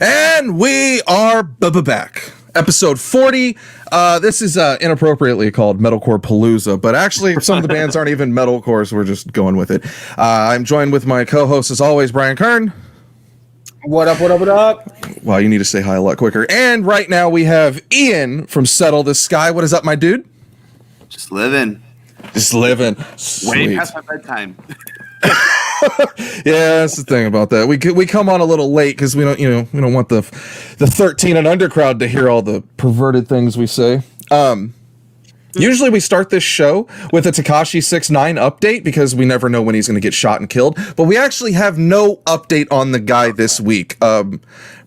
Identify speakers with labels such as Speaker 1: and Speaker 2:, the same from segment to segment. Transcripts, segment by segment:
Speaker 1: And we are back. Episode 40. This is inappropriately called MetalcorePalooza, but actually some of the bands aren't even metalcore, so we're just going with it. I'm joined with my co-host, as always, Bryan Kern.
Speaker 2: What up, what up, what up?
Speaker 1: Wow, you need to say hi a lot quicker. And right now we have Ian from Settle the Sky. What is up, my dude?
Speaker 3: Just living.
Speaker 1: Just living.
Speaker 3: Way past my bedtime.
Speaker 1: Yeah, that's the thing about that. We come on a little late because we don't want the 13 and under crowd to hear all the perverted things we say. Usually we start this show with a Tekashi 6ix9ine update because we never know when he's going to get shot and killed. But we actually have no update on the guy this week.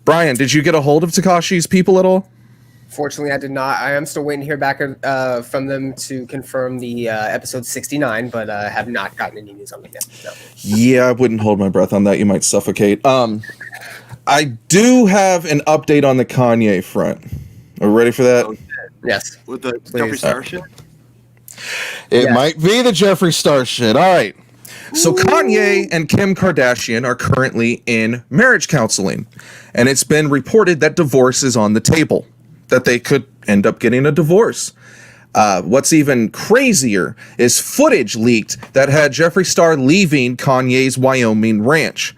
Speaker 1: Brian, did you get a hold of Tekashi's people at all?
Speaker 2: Fortunately, I did not. I am still waiting to hear back from them to confirm the episode 69, but have not gotten any news on it yet. No.
Speaker 1: Yeah, I wouldn't hold my breath on that. You might suffocate. I do have an update on the Kanye front. Are we ready for that?
Speaker 3: Oh,
Speaker 2: Yes.
Speaker 3: With the Jeffree Star shit?
Speaker 1: It
Speaker 2: Yeah.
Speaker 1: might be the Jeffree Star shit. All right. So Kanye and Kim Kardashian are currently in marriage counseling, and it's been reported that divorce is on the table, that they could end up getting a divorce. What's even crazier is footage leaked that had Jeffree Star leaving Kanye's Wyoming ranch.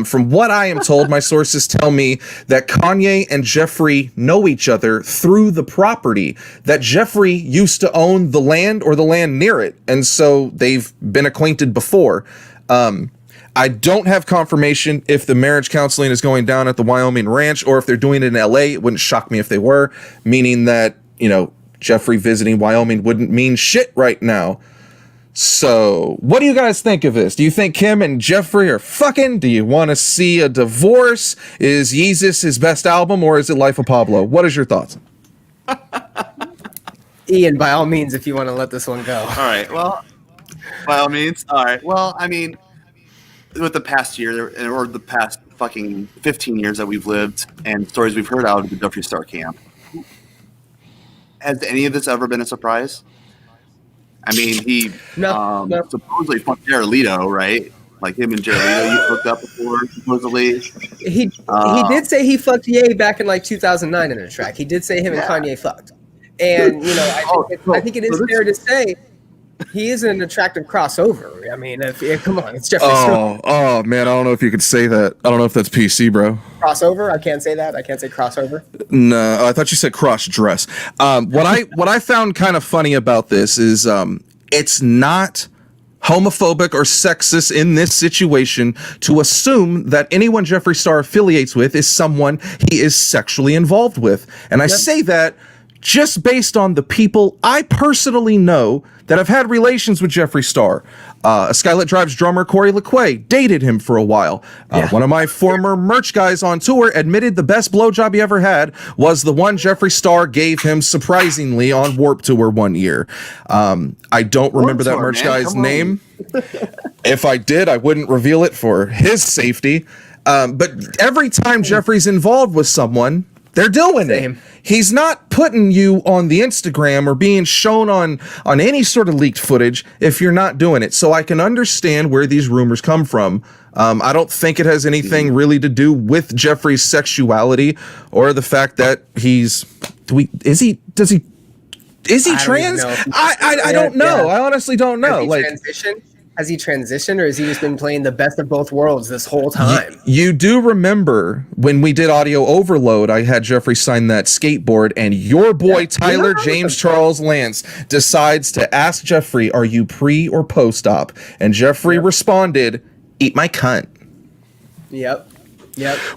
Speaker 1: From what I am told, my sources tell me that Kanye and Jeffree know each other through the property, that Jeffree used to own the land or the land near it, and so they've been acquainted before. I don't have confirmation if the marriage counseling is going down at the Wyoming ranch or if they're doing it in LA. It wouldn't shock me if they were, meaning that, Jeffree visiting Wyoming wouldn't mean shit right now. So, what do you guys think of this? Do you think Kim and Jeffree are fucking? Do you want to see a divorce? Is Yeezus his best album, or is it Life of Pablo? What is your thoughts?
Speaker 2: Ian, by all means, if you want to let this one go.
Speaker 3: All right. Well, by all means. All right. Well, I mean, with the past year or the past fucking 15 years that we've lived and stories we've heard out of the Jeffree Star camp, has any of this ever been a surprise? I mean, he supposedly fucked Jared Leto, right? Like him and Jared Leto, you hooked up before, supposedly.
Speaker 2: He did say he fucked Ye back in like 2009 in a track. He did say him and Kanye fucked. And, I think it is fair to say he is an attractive crossover. I mean, come on, it's Jeffree Star.
Speaker 1: Oh, man, I don't know if you could say that. I don't know if that's PC, bro.
Speaker 2: Crossover? I can't say that. I can't say crossover.
Speaker 1: No, I thought you said cross-dress. What I found kind of funny about this is it's not homophobic or sexist in this situation to assume that anyone Jeffree Star affiliates with is someone he is sexually involved with. And I say that just based on the people I personally know that have had relations with Jeffree Star. Skylit Drive's drummer Corey LaQuay dated him for a while. One of my former merch guys on tour admitted the best blowjob he ever had was the one Jeffree Star gave him surprisingly on Warped Tour one year. I don't remember that merch guy's name. If I did, I wouldn't reveal it for his safety. But every time Jeffree's involved with someone, they're doing it. He's not putting you on the Instagram or being shown on any sort of leaked footage if you're not doing it. So I can understand where these rumors come from. I don't think it has anything really to do with Jeffree's sexuality or the fact that is he trans? I don't know. Yeah. I honestly don't know.
Speaker 2: Has he transitioned, or has he just been playing the best of both worlds this whole time?
Speaker 1: You do remember when we did Audio Overload, I had Jeffree sign that skateboard, and your boy Tyler James Charles Lance decides to ask Jeffree, are you pre or post-op? And Jeffree responded, eat my cunt.
Speaker 2: Yep.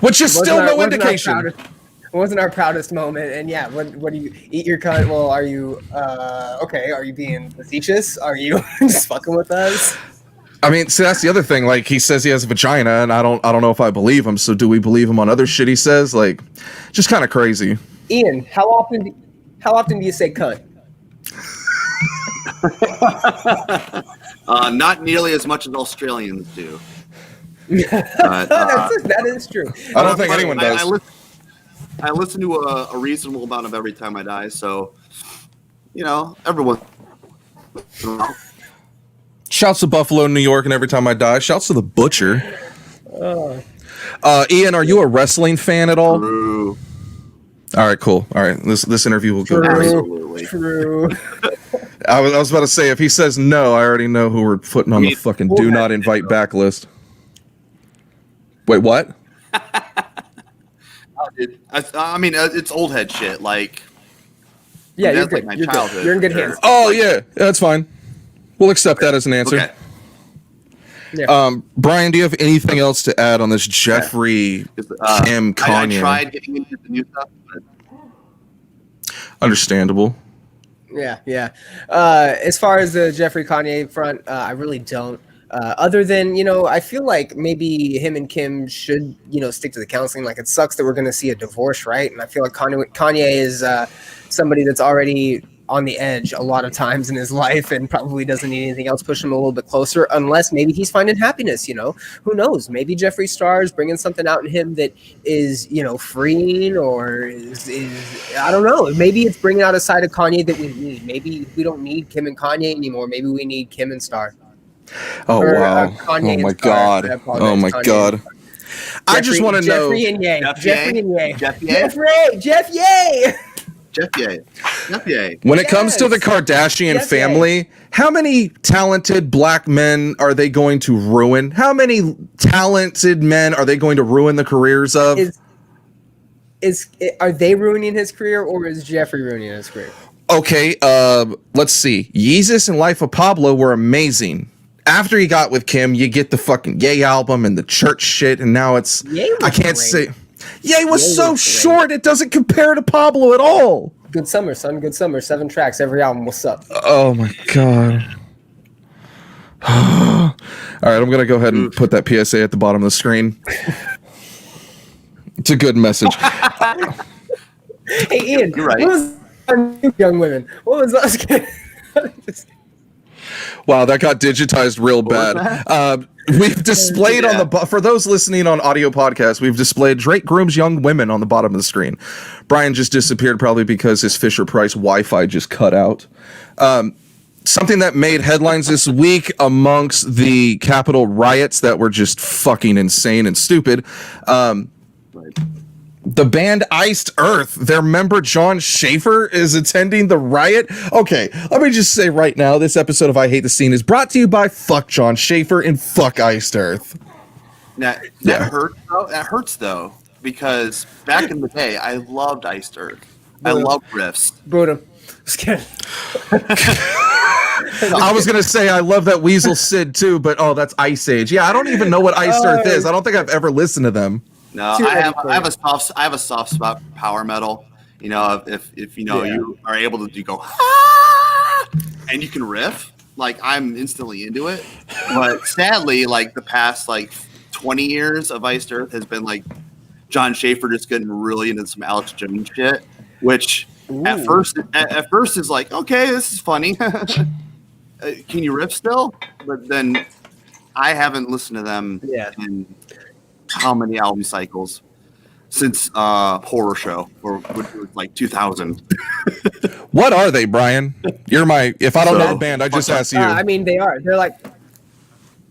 Speaker 1: Which is still no indication.
Speaker 2: It wasn't our proudest moment. And yeah, what do you eat your cunt? Well, are you okay? Are you being facetious? Are you just fucking with us?
Speaker 1: I mean, see, that's the other thing. Like, he says he has a vagina, and I don't know if I believe him. So, do we believe him on other shit he says? Like, just kind of crazy.
Speaker 2: Ian, how often do you say cunt?
Speaker 3: Not nearly as much as Australians do.
Speaker 2: That is true.
Speaker 1: I don't think anyone does.
Speaker 3: I listen to a reasonable amount of Every Time I Die, so everyone.
Speaker 1: Shouts to Buffalo, New York, and Every Time I Die. Shouts to the Butcher. Ian, are you a wrestling fan at all?
Speaker 3: True.
Speaker 1: All right, cool. All right, this interview will go great.
Speaker 3: Absolutely.
Speaker 2: True.
Speaker 1: I was about to say, if he says no, I already know who we're putting on the fucking do not invite back list. Wait, what?
Speaker 3: I mean, it's old head shit. Like,
Speaker 2: Yeah, you're
Speaker 3: that's
Speaker 2: good.
Speaker 3: like my
Speaker 2: You're
Speaker 3: childhood.
Speaker 2: good. You're in good hands.
Speaker 1: Oh yeah, that's fine. We'll accept that as an answer.
Speaker 3: Okay.
Speaker 2: Yeah.
Speaker 1: Brian, do you have anything else to add on this Jeffree Kim Kanye?
Speaker 3: I tried getting into the new stuff, but
Speaker 1: Understandable.
Speaker 2: Yeah. As far as the Jeffree Kanye front, I really don't. Other than, I feel like maybe him and Kim should, stick to the counseling. Like, it sucks that we're going to see a divorce, right? And I feel like Kanye is somebody that's already on the edge a lot of times in his life and probably doesn't need anything else push him a little bit closer, unless maybe he's finding happiness. Who knows? Maybe Jeffree Star is bringing something out in him that is, freeing, or is I don't know. Maybe it's bringing out a side of Kanye that we need. Maybe we don't need Kim and Kanye anymore. Maybe we need Kim and Star.
Speaker 1: Oh, wow.
Speaker 2: Kanye
Speaker 1: Oh my
Speaker 2: and Star.
Speaker 1: God. Oh my God. I just want to know.
Speaker 2: Jeffree and Ye. Jeffree and Ye.
Speaker 3: Jeff Ye?
Speaker 2: Jeff Ye.
Speaker 3: Jeff Ye.
Speaker 1: When it comes to the Kardashian family, how many talented black men are they going to ruin? How many talented men are they going to ruin the careers of?
Speaker 2: Are they ruining his career, or is Jeffree ruining his career? Okay,
Speaker 1: let's see. Yeezus and Life of Pablo were amazing. After he got with Kim, you get the fucking Ye album and the church shit, and now it's I can't say. Ye was so short, it doesn't compare to Pablo at all.
Speaker 2: Good summer, son. Good summer. 7 tracks, every album. What's up?
Speaker 1: Oh my God. All right, I'm gonna go ahead and put that PSA at the bottom of the screen. It's a good message.
Speaker 2: Hey Ian,
Speaker 3: you're right.
Speaker 2: What was young women? What was that?
Speaker 1: Wow, that got digitized real bad. We've displayed on the for those listening on audio podcast, we've displayed Drake grooms young women on the bottom of the screen. Brian just disappeared probably because his Fisher Price Wi-Fi just cut out. Something that made headlines this week amongst the Capitol riots that were just fucking insane and stupid. The band Iced Earth, their member John Shaffer is attending the riot. Okay, let me just say right now, this episode of I Hate the Scene is brought to you by fuck John Shaffer and fuck Iced Earth.
Speaker 3: That hurts though, because back in the day, I loved Iced Earth. I loved riffs.
Speaker 2: Boot him. Just kidding.
Speaker 1: I was gonna say I love that Weasel Sid too, but that's Ice Age. Yeah, I don't even know what Iced Earth is. I don't think I've ever listened to them.
Speaker 3: No, I have a soft spot for power metal. If you are able to go and you can riff, like I'm instantly into it. But sadly, like the past 20 years of Iced Earth has been like John Shaffer just getting really into some Alex Jones shit, which at first is like, okay, this is funny. Can you riff still? But then I haven't listened to them in how many album cycles since Horror Show, or like 2000.
Speaker 1: What are they, Brian? If I don't know the band, I just ask you.
Speaker 2: I mean, they're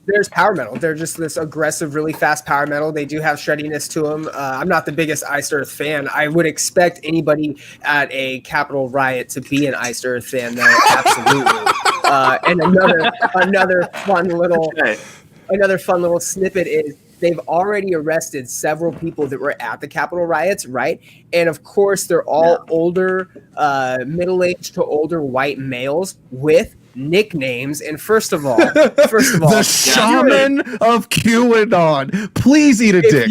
Speaker 2: there's power metal. They're just this aggressive, really fast power metal. They do have shreddiness to them. I'm not the biggest Iced Earth fan. I would expect anybody at a Capitol riot to be an Iced Earth fan, though. Absolutely. And another fun little snippet is they've already arrested several people that were at the Capitol riots, right? And of course, they're all older, middle-aged to older white males with nicknames. And first of all,
Speaker 1: the shaman of QAnon. Please eat a dick.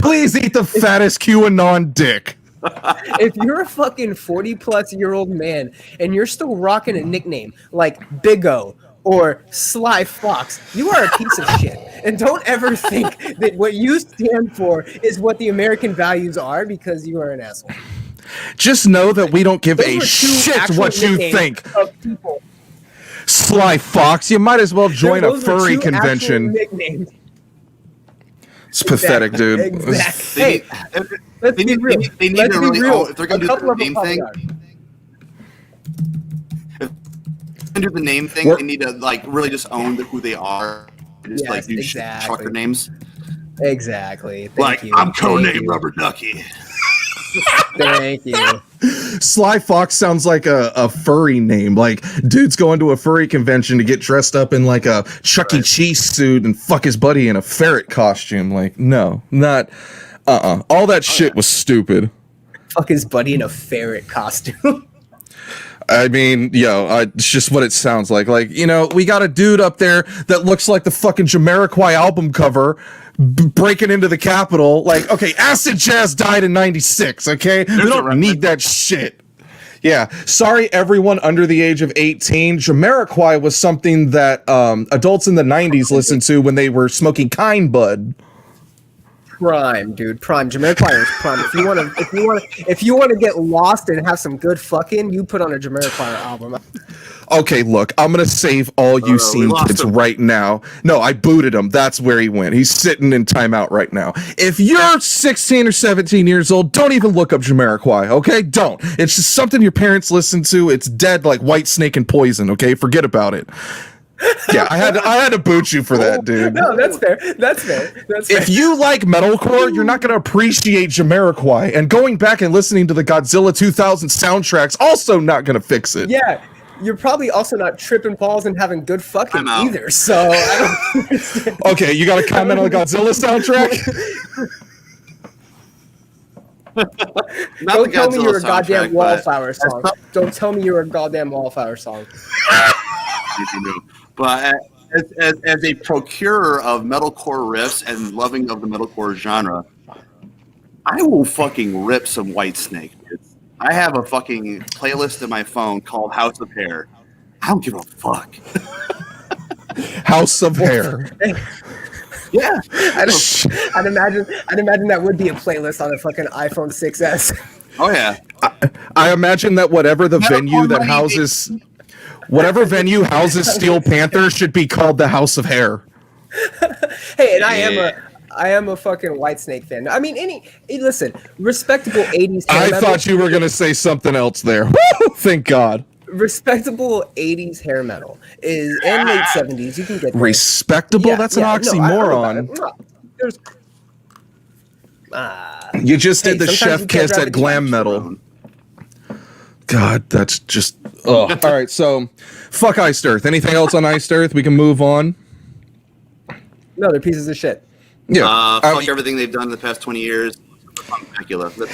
Speaker 1: Please eat the fattest QAnon dick.
Speaker 2: If you're a fucking 40-plus-year-old man and you're still rocking a nickname like Big O or Sly Fox, you are a piece of shit. And don't ever think that what you stand for is what the American values are, because you are an asshole.
Speaker 1: Just know that we don't give a shit what you think. Sly Fox, you might as well join a furry convention. It's pathetic, dude.
Speaker 2: Exactly. Let's be real.
Speaker 3: They need to really own, if they're going to do the name thing. Do the name thing, they need to really just own who they are, and just do trucker names.
Speaker 2: Exactly.
Speaker 3: Thank you. I'm codename Rubber Ducky.
Speaker 2: Thank you.
Speaker 1: Sly Fox sounds like a furry name. Like, dude's going to a furry convention to get dressed up in like a Chuck E. Cheese suit and fuck his buddy in a ferret costume. Like, no, not all that shit was stupid.
Speaker 2: Fuck his buddy in a ferret costume.
Speaker 1: I mean, it's just what it sounds like. Like, we got a dude up there that looks like the fucking Jamiroquai album cover breaking into the Capitol. Like, okay, Acid Jazz died in 96, okay? We don't need that shit. Yeah, sorry everyone under the age of 18. Jamiroquai was something that adults in the 90s listened to when they were smoking Kind Bud.
Speaker 2: Prime, dude. Prime. Jamiroquai is prime. If you want to get lost and have some good fucking, you put on a Jamiroquai album.
Speaker 1: Okay, look, I'm gonna save all you scene kids right now. No, I booted him. That's where he went. He's sitting in timeout right now. If you're 16 or 17 years old, don't even look up Jamiroquai, okay? Don't. It's just something your parents listen to. It's dead like White Snake and Poison, okay? Forget about it. Yeah, I had to boot you for that, dude.
Speaker 2: No, that's fair. That's fair.
Speaker 1: If you like metalcore, you're not going to appreciate Jamiroquai, and going back and listening to the Godzilla 2000 soundtracks also not going to fix it.
Speaker 2: Yeah, you're probably also not tripping balls and having good fucking either. So I don't understand.
Speaker 1: Okay, you got to comment on the Godzilla soundtrack.
Speaker 2: Don't tell me you're a goddamn Wallflower song. Don't tell me you're a goddamn Wallflower song.
Speaker 3: But as a procurer of metalcore riffs and loving of the metalcore genre, I will fucking rip some Whitesnake, dude. I have a fucking playlist in my phone called House of Hair. I don't give a fuck.
Speaker 1: House of Hair.
Speaker 3: Yeah.
Speaker 2: I'd imagine that would be a playlist on a fucking iPhone 6S.
Speaker 3: Oh yeah.
Speaker 1: I imagine that whatever venue houses Steel Panther should be called the House of Hair.
Speaker 2: Hey, and I am a fucking Whitesnake fan. I mean, listen, respectable 80s hair metal.
Speaker 1: I thought you were going to say something else there. Woo, thank God.
Speaker 2: Respectable 80s hair metal is in late 70s. You can get there.
Speaker 1: Respectable? That's an oxymoron. You just did the chef kiss at glam metal. God, that's just... All right, so fuck Iced Earth. Anything else on Iced Earth? We can move on.
Speaker 2: No, they're pieces of shit.
Speaker 3: Yeah. Fuck everything they've done in the past 20 years. Spectacular.
Speaker 1: Fuck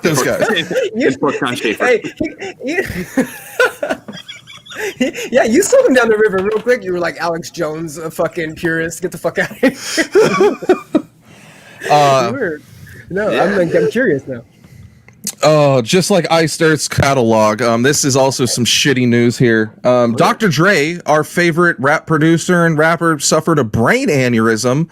Speaker 1: those guys.
Speaker 2: Yeah, you sold him down the river real quick. You were like Alex Jones, a fucking purist. Get the fuck out of here. I'm curious now.
Speaker 1: Oh, just like Iced Earth's catalog, this is also some shitty news here. Dr. Dre, our favorite rap producer and rapper, suffered a brain aneurysm,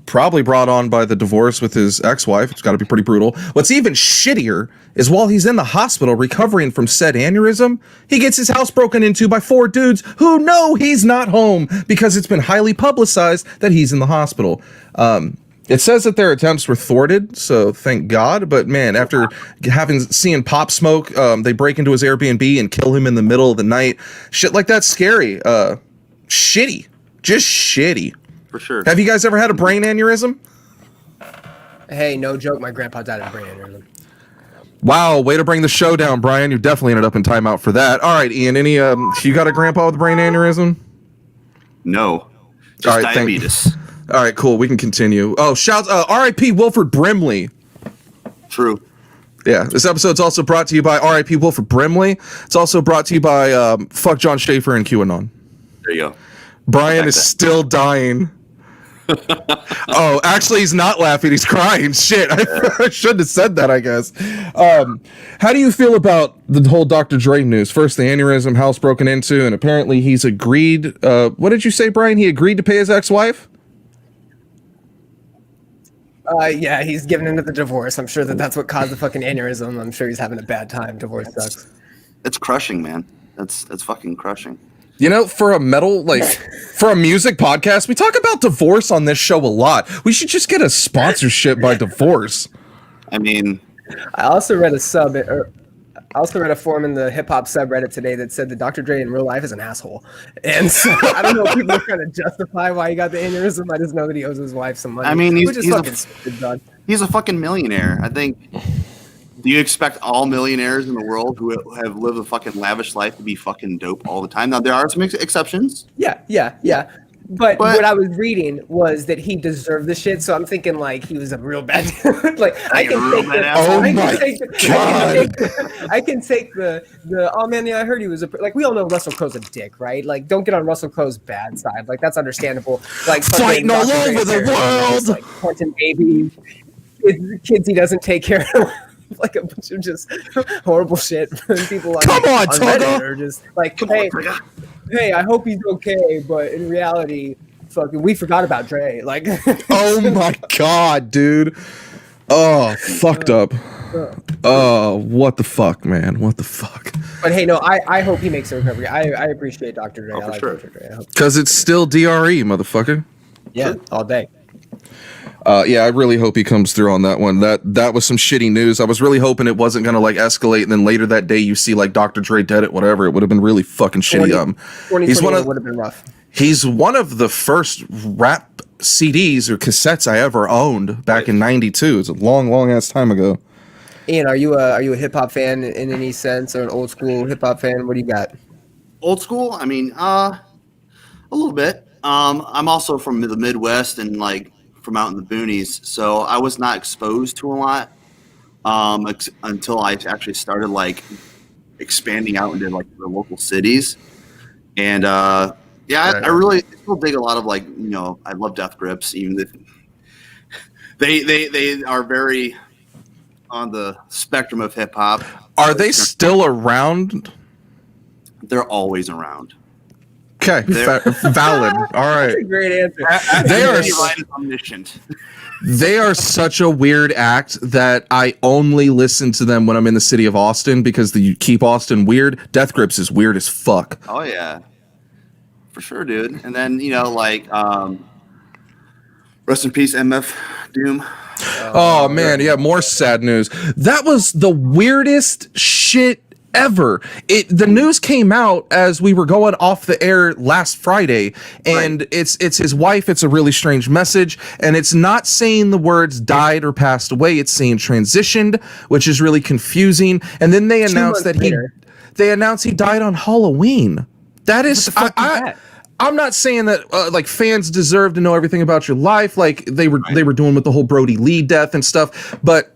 Speaker 1: probably brought on by the divorce with his ex-wife. It's got to be pretty brutal. What's even shittier is while he's in the hospital recovering from said aneurysm, he gets his house broken into by 4 dudes who know he's not home because it's been highly publicized that he's in the hospital. It says that their attempts were thwarted, so thank God. But man, after seeing Pop Smoke, they break into his Airbnb and kill him in the middle of the night. Shit like that's scary. Shitty. Just shitty.
Speaker 3: For sure.
Speaker 1: Have you guys ever had a brain aneurysm?
Speaker 2: Hey, no joke. My grandpa died of a brain aneurysm.
Speaker 1: Wow, way to bring the show down, Brian. You definitely ended up in timeout for that. All right, Ian. You got a grandpa with a brain aneurysm?
Speaker 3: No. Just diabetes.
Speaker 1: All right, cool. We can continue. Oh, shouts! R.I.P. Wilford Brimley.
Speaker 3: True.
Speaker 1: Yeah, this episode's also brought to you by R.I.P. Wilford Brimley. It's also brought to you by Fuck John Shaffer and QAnon.
Speaker 3: There you go.
Speaker 1: Brian is still dying. Oh, actually, he's not laughing. He's crying. Shit, I shouldn't have said that, I guess. How do you feel about the whole Dr. Dre news? First, the aneurysm, house broken into, and apparently he's agreed. What did you say, Brian? He agreed to pay his ex-wife?
Speaker 2: Yeah, he's giving into the divorce. I'm sure that's what caused the fucking aneurysm. I'm sure he's having a bad time. Divorce sucks.
Speaker 3: It's crushing, man. It's fucking crushing.
Speaker 1: You know, for a music podcast, we talk about divorce on this show a lot. We should just get a sponsorship by divorce.
Speaker 3: I mean,
Speaker 2: I also read a sub. I also read a forum in the hip hop subreddit today that said that Dr. Dre in real life is an asshole. And so I don't know if people are trying to justify why he got the aneurysm. I just know that he owes his wife some money.
Speaker 3: I mean,
Speaker 2: which is fucking stupid, dog.
Speaker 3: He's a fucking millionaire. I think. Do you expect all millionaires in the world who have lived a fucking lavish life to be fucking dope all the time? Now, there are some exceptions.
Speaker 2: Yeah. But what I was reading was that he deserved the shit. So I'm thinking like he was a real bad dude. Like I can take the oh man, yeah, I heard he was like, we all know Russell Crowe's a dick, right? Like don't get on Russell Crowe's bad side. Like that's understandable. Like
Speaker 1: fighting all over the world.
Speaker 2: Like punching babies, kids he doesn't take care of. Like a bunch of just horrible shit from people on Reddit are just like, hey, I hope he's okay, but in reality, fucking, we forgot about Dre. Like,
Speaker 1: oh my god, dude. Oh, fucked up. Oh, what the fuck, man? What the fuck?
Speaker 2: But hey, no, I hope he makes a recovery. I appreciate Dr. Dre. I like
Speaker 3: sure.
Speaker 2: Dr. Dre.
Speaker 1: Because it's still DRE, motherfucker.
Speaker 2: Yeah, sure. All day.
Speaker 1: Yeah, I really hope he comes through on that one. That was some shitty news. I was really hoping it wasn't gonna like escalate, and then later that day you see like Dr. Dre dead at whatever. It would have been really fucking shitty.
Speaker 2: He's one of would have been rough.
Speaker 1: He's one of the first rap CDs or cassettes I ever owned back in '92. It's a long ass time ago.
Speaker 2: Ian, are you a hip hop fan in any sense, or an old school hip hop fan? What do you got?
Speaker 3: Old school? I mean, a little bit. I'm also from the Midwest and like from out in the boonies, so I was not exposed to a lot until I actually started like expanding out into like the local cities. And I really still dig a lot of like, you know, I love Death Grips, even if they are very on the spectrum of hip hop.
Speaker 1: Are they still around?
Speaker 3: They're always around.
Speaker 1: Okay, valid. All right.
Speaker 2: That's a great answer.
Speaker 3: Omniscient.
Speaker 1: They are such a weird act that I only listen to them when I'm in the city of Austin because they keep Austin weird. Death Grips is weird as fuck.
Speaker 3: Oh yeah, for sure, dude. And then you know, like, rest in peace, MF Doom.
Speaker 1: Oh man, yeah, more sad news. That was the weirdest shit ever. The news came out as we were going off the air last Friday, and right. It's his wife. It's a really strange message, and it's not saying the words died or passed away. It's saying transitioned, which is really confusing. And then they announced that he died on Halloween. That is I'm not saying that like fans deserve to know everything about your life, like they were doing with the whole Brody Lee death and stuff, but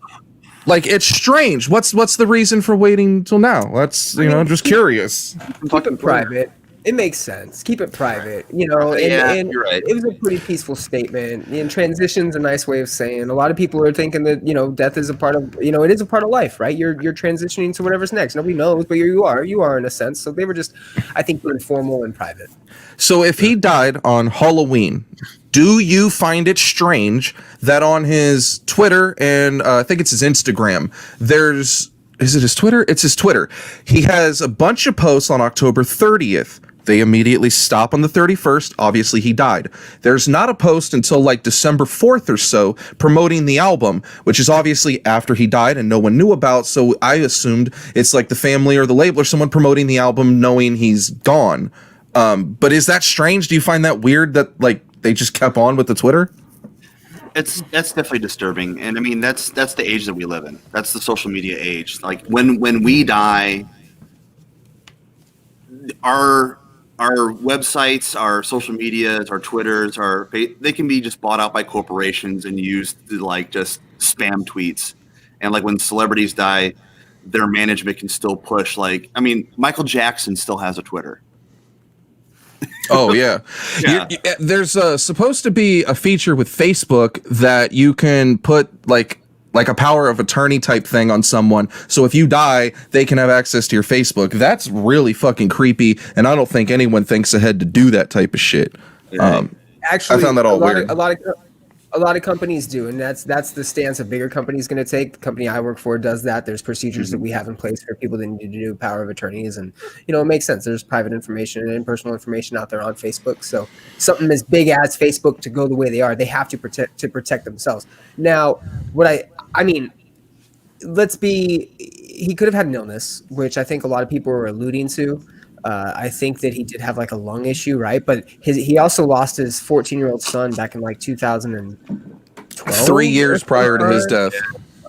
Speaker 1: like it's strange. What's the reason for waiting till now? That's I'm just curious.
Speaker 2: Keep it private. It makes sense. Keep it private. You know, and
Speaker 3: you're right.
Speaker 2: It was a pretty peaceful statement. And transition's a nice way of saying. A lot of people are thinking that death is a part of it is a part of life, right? You're transitioning to whatever's next. Nobody knows, but you are in a sense. So they were just, I think, being formal and private.
Speaker 1: So if he died on Halloween, do you find it strange that on his Twitter and I think it's his Instagram, is it his Twitter? It's his Twitter. He has a bunch of posts on October 30th. They immediately stop on the 31st. Obviously, he died. There's not a post until like December 4th or so promoting the album, which is obviously after he died and no one knew about. So I assumed it's like the family or the label or someone promoting the album knowing he's gone. But is that strange? Do you find that weird that like they just kept on with the Twitter?
Speaker 3: That's definitely disturbing, and I mean that's the age that we live in. That's the social media age. Like when we die, our websites, our social medias, our Twitters, they can be just bought out by corporations and used to like just spam tweets. And like when celebrities die, their management can still push. Like I mean, Michael Jackson still has a Twitter.
Speaker 1: Oh yeah, there's supposed to be a feature with Facebook that you can put like a power of attorney type thing on someone. So if you die, they can have access to your Facebook. That's really fucking creepy, and I don't think anyone thinks ahead to do that type of shit.
Speaker 2: Actually,
Speaker 1: I found that all weird.
Speaker 2: A lot of companies do, and that's the stance a bigger company is going to take. The company I work for does that. There's procedures that we have in place for people that need to do power of attorneys, and it makes sense. There's private information and personal information out there on Facebook. So something as big as Facebook to go the way they are, they have to protect themselves. Now, I mean, let's be he could have had an illness, which I think a lot of people were alluding to. I think that he did have like a lung issue, right? But he also lost his 14-year-old son back in like 2012.
Speaker 1: 3 years prior to his death.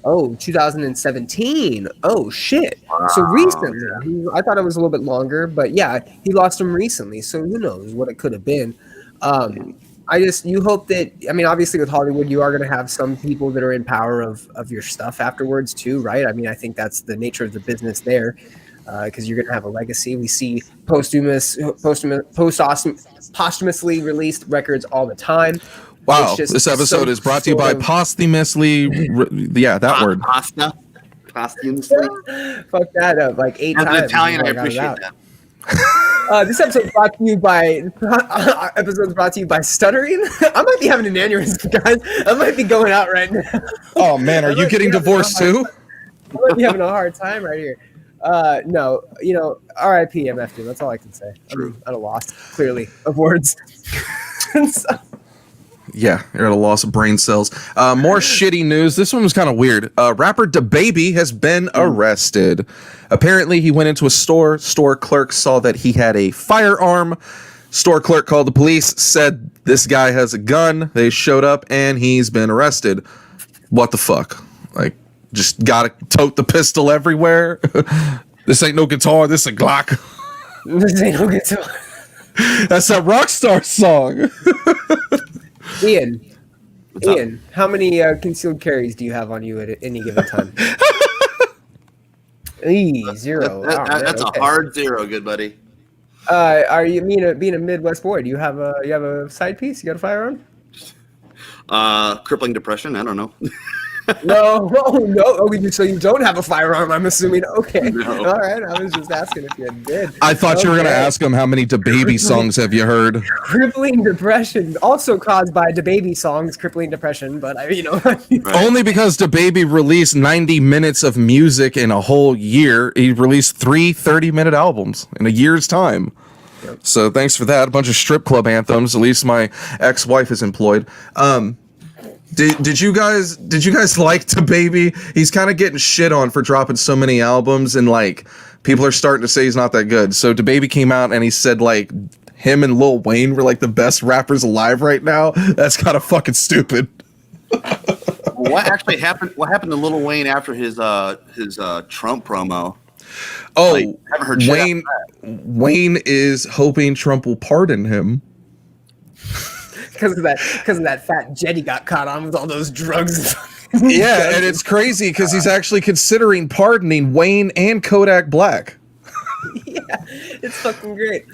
Speaker 2: Oh, 2017. Oh shit. Wow. So recently, I thought it was a little bit longer, but yeah, he lost him recently. So who knows what it could have been. You hope that, I mean, obviously with Hollywood, you are going to have some people that are in power of your stuff afterwards too, right? I mean, I think that's the nature of the business there, because you're going to have a legacy. We see posthumously released records all the time.
Speaker 1: Wow, this episode is brought to you by posthumously. Yeah, that word.
Speaker 3: Posthumously.
Speaker 2: Fuck that up like 8 times.
Speaker 3: Italian, I appreciate that.
Speaker 2: This episode is brought to you by stuttering. I might be having an aneurysm, guys. I might be going out right now.
Speaker 1: Oh man, are you getting divorced too?
Speaker 2: I might be having a hard time right here. No, R.I.P. MF2. That's all I can say.
Speaker 3: True.
Speaker 2: I'm at a loss, clearly, of words.
Speaker 1: Yeah, you're at a loss of brain cells. More shitty news. This one was kind of weird. Rapper DaBaby has been arrested. Apparently, he went into a store. Store clerk saw that he had a firearm. Store clerk called the police, said this guy has a gun. They showed up, and he's been arrested. What the fuck? Like, just gotta tote the pistol everywhere. This ain't no guitar. This is a Glock.
Speaker 2: This ain't no guitar.
Speaker 1: That's that Rockstar song.
Speaker 2: Ian, how many concealed carries do you have on you at any given time? 0.
Speaker 3: That's a hard 0, good buddy.
Speaker 2: Are you being a Midwest boy? Do you have a side piece? You got a firearm?
Speaker 3: Crippling depression. I don't know.
Speaker 2: No. Okay, so you don't have a firearm, I'm assuming. Okay.
Speaker 3: No.
Speaker 2: All right. I was just asking if you did.
Speaker 1: I thought you were going to ask him how many DaBaby songs have you heard?
Speaker 2: Crippling depression, also caused by DaBaby songs, crippling depression, but
Speaker 3: Right.
Speaker 1: Only because DaBaby released 90 minutes of music in a whole year. He released 3 30-minute albums in a year's time. Yep. So thanks for that. A bunch of strip club anthems. At least my ex-wife is employed. Did you guys like DaBaby? He's kind of getting shit on for dropping so many albums, and like people are starting to say he's not that good. So DaBaby came out and he said like him and Lil Wayne were like the best rappers alive right now. That's kind of fucking stupid.
Speaker 3: What actually happened? What happened to Lil Wayne after his Trump promo?
Speaker 1: Oh,
Speaker 3: like, haven't heard shit
Speaker 1: Wayne is hoping Trump will pardon him.
Speaker 2: Because of that fat jet he got caught on with all those drugs.
Speaker 1: Yeah, and it's crazy because he's actually considering pardoning Wayne and Kodak Black.
Speaker 2: Yeah, it's fucking great.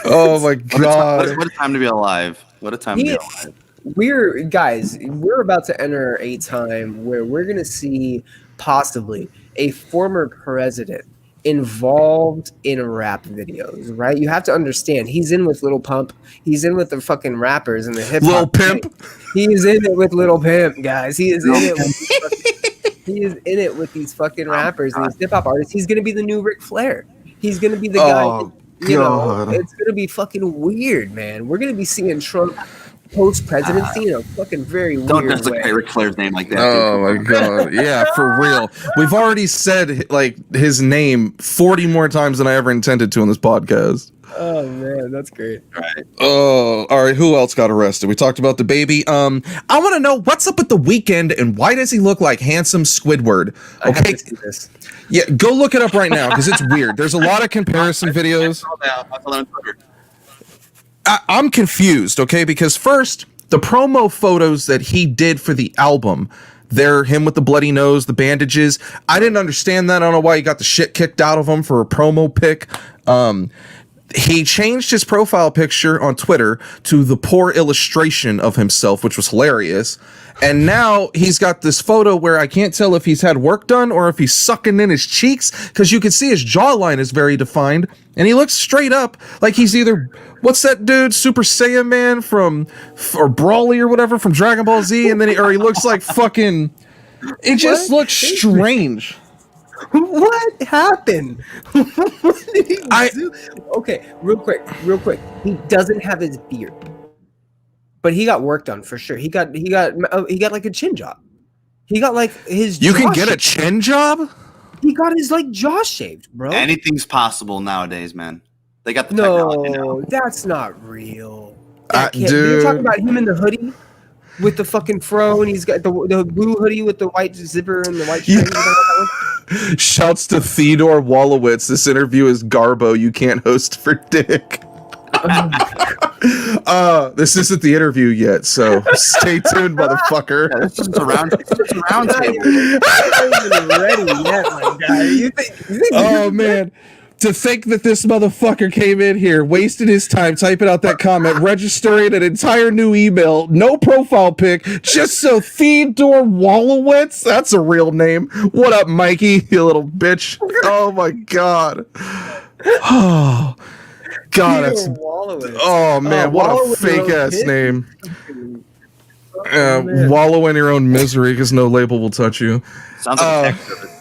Speaker 1: Oh my god!
Speaker 3: What a time to be alive! What a time to be alive!
Speaker 2: We're about to enter a time where we're gonna see possibly a former president involved in rap videos, right? You have to understand, he's in with Lil Pump, he's in with the fucking rappers and the hip hop.
Speaker 1: Lil Pimp.
Speaker 2: He's in it with Lil Pimp, guys. He is in it with these fucking rappers and these hip hop artists. He's gonna be the new Ric Flair. He's gonna be the guy. It's gonna be fucking weird, man. We're gonna be seeing Trump post-presidency in a fucking very weird way.
Speaker 3: Don't desecrate Ric Flair's name like that.
Speaker 1: Oh my god. Yeah, for real. We've already said like his name 40 more times than I ever intended to on this podcast.
Speaker 2: Oh man, that's great.
Speaker 3: All right.
Speaker 1: Oh, all right. Who else got arrested? We talked about DaBaby. I want to know what's up with the Weeknd and why does he look like handsome Squidward? Okay.
Speaker 2: I have to see this.
Speaker 1: Yeah, go look it up right now because it's weird. There's a lot of comparison videos.
Speaker 3: I saw that on Twitter.
Speaker 1: I'm confused, okay? Because first, the promo photos that he did for the album, they're him with the bloody nose, the bandages. I didn't understand that. I don't know why he got the shit kicked out of him for a promo pic. He changed his profile picture on Twitter to the poor illustration of himself, which was hilarious. And now he's got this photo where I can't tell if he's had work done or if he's sucking in his cheeks, because you can see his jawline is very defined and he looks straight up like he's either, what's that dude, Super Saiyan Man or Brawly or whatever from Dragon Ball Z, and then he looks like fucking, it just looks strange.
Speaker 2: What happened? What did he do? Okay, real quick. He doesn't have his beard, but he got work done for sure. He got like a chin job. He got like his.
Speaker 1: You can get a chin job?
Speaker 2: He got his like jaw shaved, bro.
Speaker 3: Anything's possible nowadays, man. They got the technology now.
Speaker 2: No, that's not real.
Speaker 1: Dude.
Speaker 2: You're talking about him in the hoodie with the fucking fro, and he's got the blue hoodie with the white zipper and the white strings.
Speaker 1: Shouts to Theodore Wolowitz. This interview is Garbo. You can't host for dick. This isn't the interview yet, so stay tuned, motherfucker.
Speaker 3: Yeah, this is a round table.
Speaker 2: Ready yet, my guy. You think
Speaker 1: Oh man. To think that this motherfucker came in here, wasted his time typing out that comment, registering an entire new email, no profile pic, just so Theodore Wolowitz, that's a real name. What up, Mikey, you little bitch? Oh my god. Oh god, that's oh man, what a fake ass name. Wallow in your own misery because no label will touch you.
Speaker 3: Sounds like a tech service.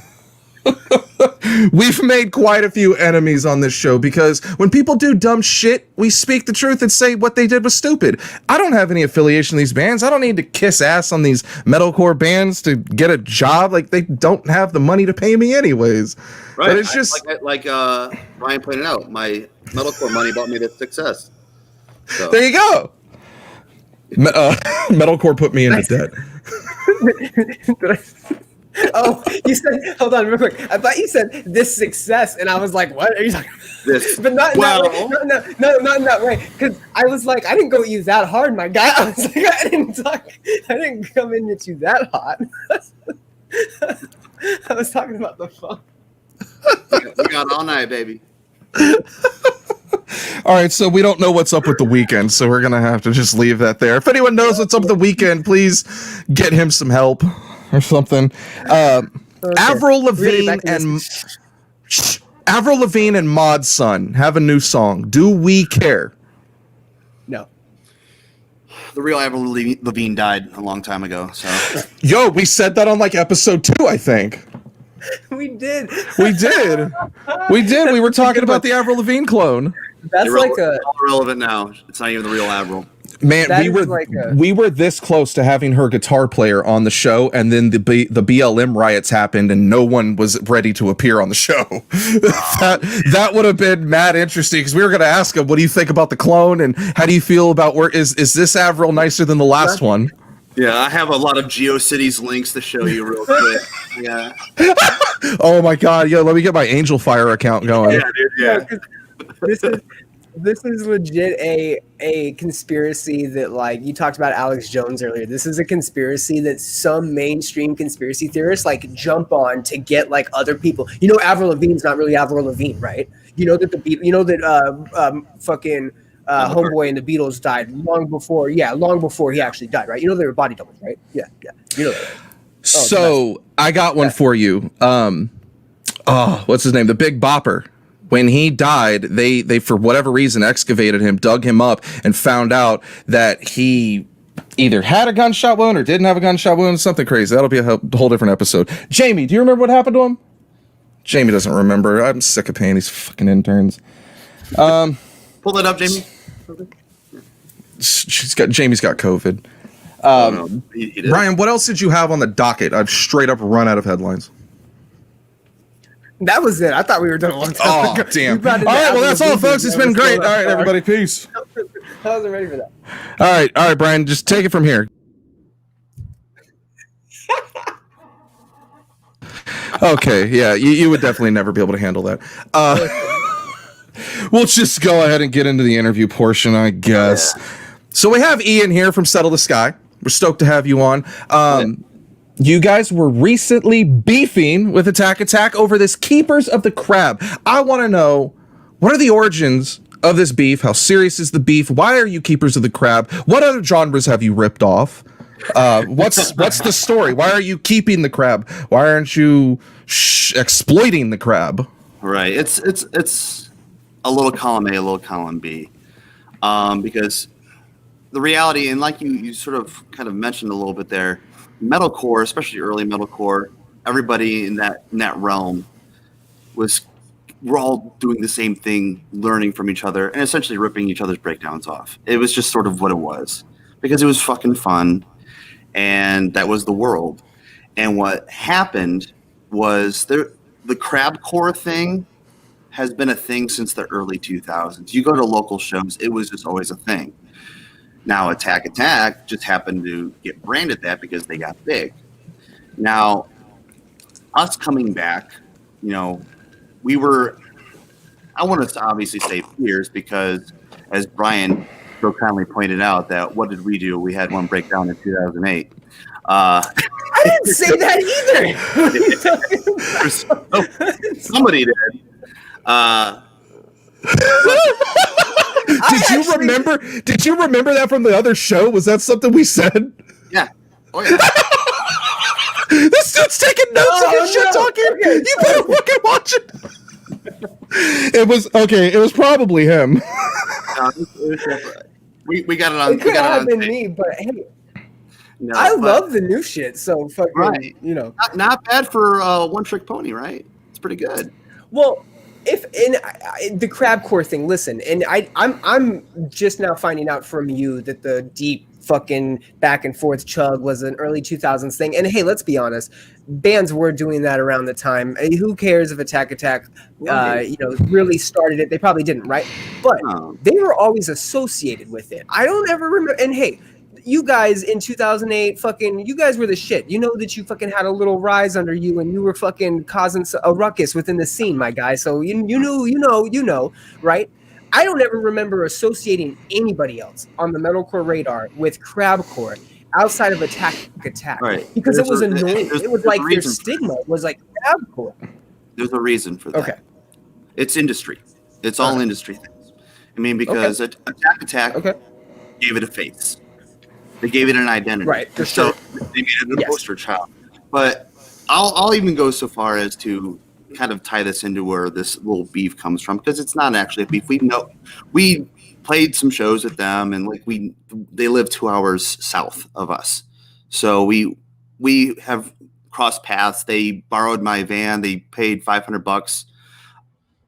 Speaker 1: We've made quite a few enemies on this show because when people do dumb shit, we speak the truth and say what they did was stupid. I don't have any affiliation with these bands. I don't need to kiss ass on these metalcore bands to get a job. Like, they don't have the money to pay me anyways.
Speaker 3: Right.
Speaker 1: But it's just
Speaker 3: like Ryan pointed out, my metalcore money bought me this success. So.
Speaker 1: There you go. Metalcore put me into debt.
Speaker 2: Oh, you said, hold on real quick. I thought you said this success, and I was like, what are you talking about?
Speaker 3: This.
Speaker 2: But not in that way. No, not in that way. Because I was like, I didn't go at you that hard, my guy. I was like, I didn't come in at you that hot. I was talking about the phone.
Speaker 3: We got all night, baby.
Speaker 1: All right, so we don't know what's up with the Weeknd, so we're gonna have to just leave that there. If anyone knows what's up with the Weeknd, please get him some help or something. Avril Lavigne and Mod's son have a new song. Do we care?
Speaker 2: No.
Speaker 3: The real Avril Lavigne died a long time ago. So.
Speaker 1: Yo, we said that on like episode 2, I think.
Speaker 2: We did.
Speaker 1: We did. We were talking about the Avril Lavigne clone.
Speaker 2: That's like
Speaker 3: it's all irrelevant now. It's not even the real Avril.
Speaker 1: Man, we were this close to having her guitar player on the show, and then the BLM riots happened, and no one was ready to appear on the show. that would have been mad interesting because we were going to ask him, "What do you think about the clone, and how do you feel about where is this Avril nicer than the last one?"
Speaker 3: Yeah, I have a lot of GeoCities links to show you real quick. Yeah.
Speaker 1: Oh my god, yo, let me get my Angel Fire account going.
Speaker 3: Yeah, dude. Yeah.
Speaker 2: This is legit a conspiracy that, like, you talked about Alex Jones earlier. This is a conspiracy that some mainstream conspiracy theorists like jump on to get like other people. You know, Avril Lavigne's not really Avril Lavigne, right? You know that fucking homeboy and the Beatles died long before he actually died, right? You know they were body doubles, right? Yeah. You know that.
Speaker 1: So I got one for you. What's his name? The Big Bopper. When he died, they for whatever reason excavated him, dug him up, and found out that he either had a gunshot wound or didn't have a gunshot wound. Something crazy. That'll be a whole different episode. Jamie, do you remember what happened to him? Jamie doesn't remember. I'm sick of paying these fucking interns.
Speaker 3: Pull that up, Jamie.
Speaker 1: Jamie's got COVID.
Speaker 3: He did.
Speaker 1: Ryan, what else did you have on the docket? I've straight up run out of headlines.
Speaker 2: That was it. I thought we were done a long time ago.
Speaker 1: Oh, damn. All right, well, that's all, folks. It's been great. All right, everybody, peace.
Speaker 2: I wasn't ready for that.
Speaker 1: All right, Brian, just take it from here. Okay, yeah, you would definitely never be able to handle that. We'll just go ahead and get into the interview portion, I guess. Yeah. So we have Ian here from Settle the Sky. We're stoked to have you on. You guys were recently beefing with Attack over this Keepers of the Crab. I want to know, what are the origins of this beef? How serious is the beef? Why are you Keepers of the Crab? What other genres have you ripped off? What's the story? Why are you keeping the crab? Why aren't you exploiting the crab?
Speaker 3: Right. It's a little column A, a little column B, because the reality, and like you sort of kind of mentioned a little bit there, metalcore, especially early metalcore, everybody in that realm we're all doing the same thing, learning from each other, and essentially ripping each other's breakdowns off. It was just sort of what it was, because it was fucking fun, and that was the world. And what happened was the crabcore thing has been a thing since the early 2000s. You go to local shows, it was just always a thing. Now Attack just happened to get branded that because they got big. Now, us coming back, you know, I want to obviously say peers because, as Brian so kindly pointed out, that what did we do? We had one breakdown in 2008.
Speaker 2: I didn't say that either.
Speaker 3: Somebody did.
Speaker 1: Did you remember that from the other show? Was that something we said?
Speaker 3: Yeah. Oh yeah.
Speaker 1: This dude's taking notes of your shit talking. Okay, you better fucking watch it. It was probably him.
Speaker 3: We got it on.
Speaker 2: It could have been me, but hey, I love the new shit. So fucking,
Speaker 3: right.
Speaker 2: You know,
Speaker 3: not bad for One Trick Pony, right? It's pretty good.
Speaker 2: Well, the crabcore thing. Listen, and I'm just now finding out from you that the deep fucking back and forth chug was an early 2000s thing. And hey, let's be honest, bands were doing that around the time. Who cares if Attack really started it? They probably didn't, right? But they were always associated with it. I don't ever remember. And hey, you guys in 2008, you guys were the shit. You know that you fucking had a little rise under you, and you were fucking causing a ruckus within the scene, my guy. So you know, right? I don't ever remember associating anybody else on the metalcore radar with crabcore outside of Attack,
Speaker 3: right?
Speaker 2: Because it was annoying. It was like their stigma was like crabcore.
Speaker 3: There's a reason for that. Okay, it's industry. It's all industry things. I mean, because Attack gave it a face. They gave it an identity.
Speaker 2: Right. For sure.
Speaker 3: They made it a poster child. But I'll even go so far as to kind of tie this into where this little beef comes from, because it's not actually a beef. We played some shows with them, and they live 2 hours south of us, so we have crossed paths. They borrowed my van. They paid $500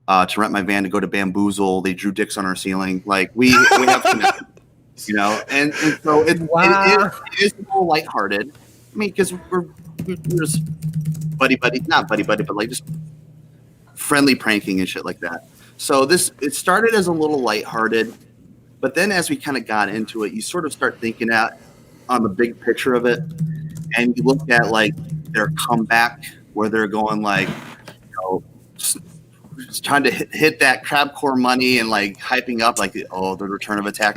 Speaker 3: to rent my van to go to Bamboozle. They drew dicks on our ceiling. Like we have connected, you know, and so it is a little lighthearted. I mean, because we're just not buddy, but like just friendly pranking and shit like that. So it started as a little lighthearted, but then as we kind of got into it, you sort of start thinking on the big picture of it, and you look at like their comeback where they're going like, you know, just trying to hit that crabcore money and like hyping up like the return of Attack.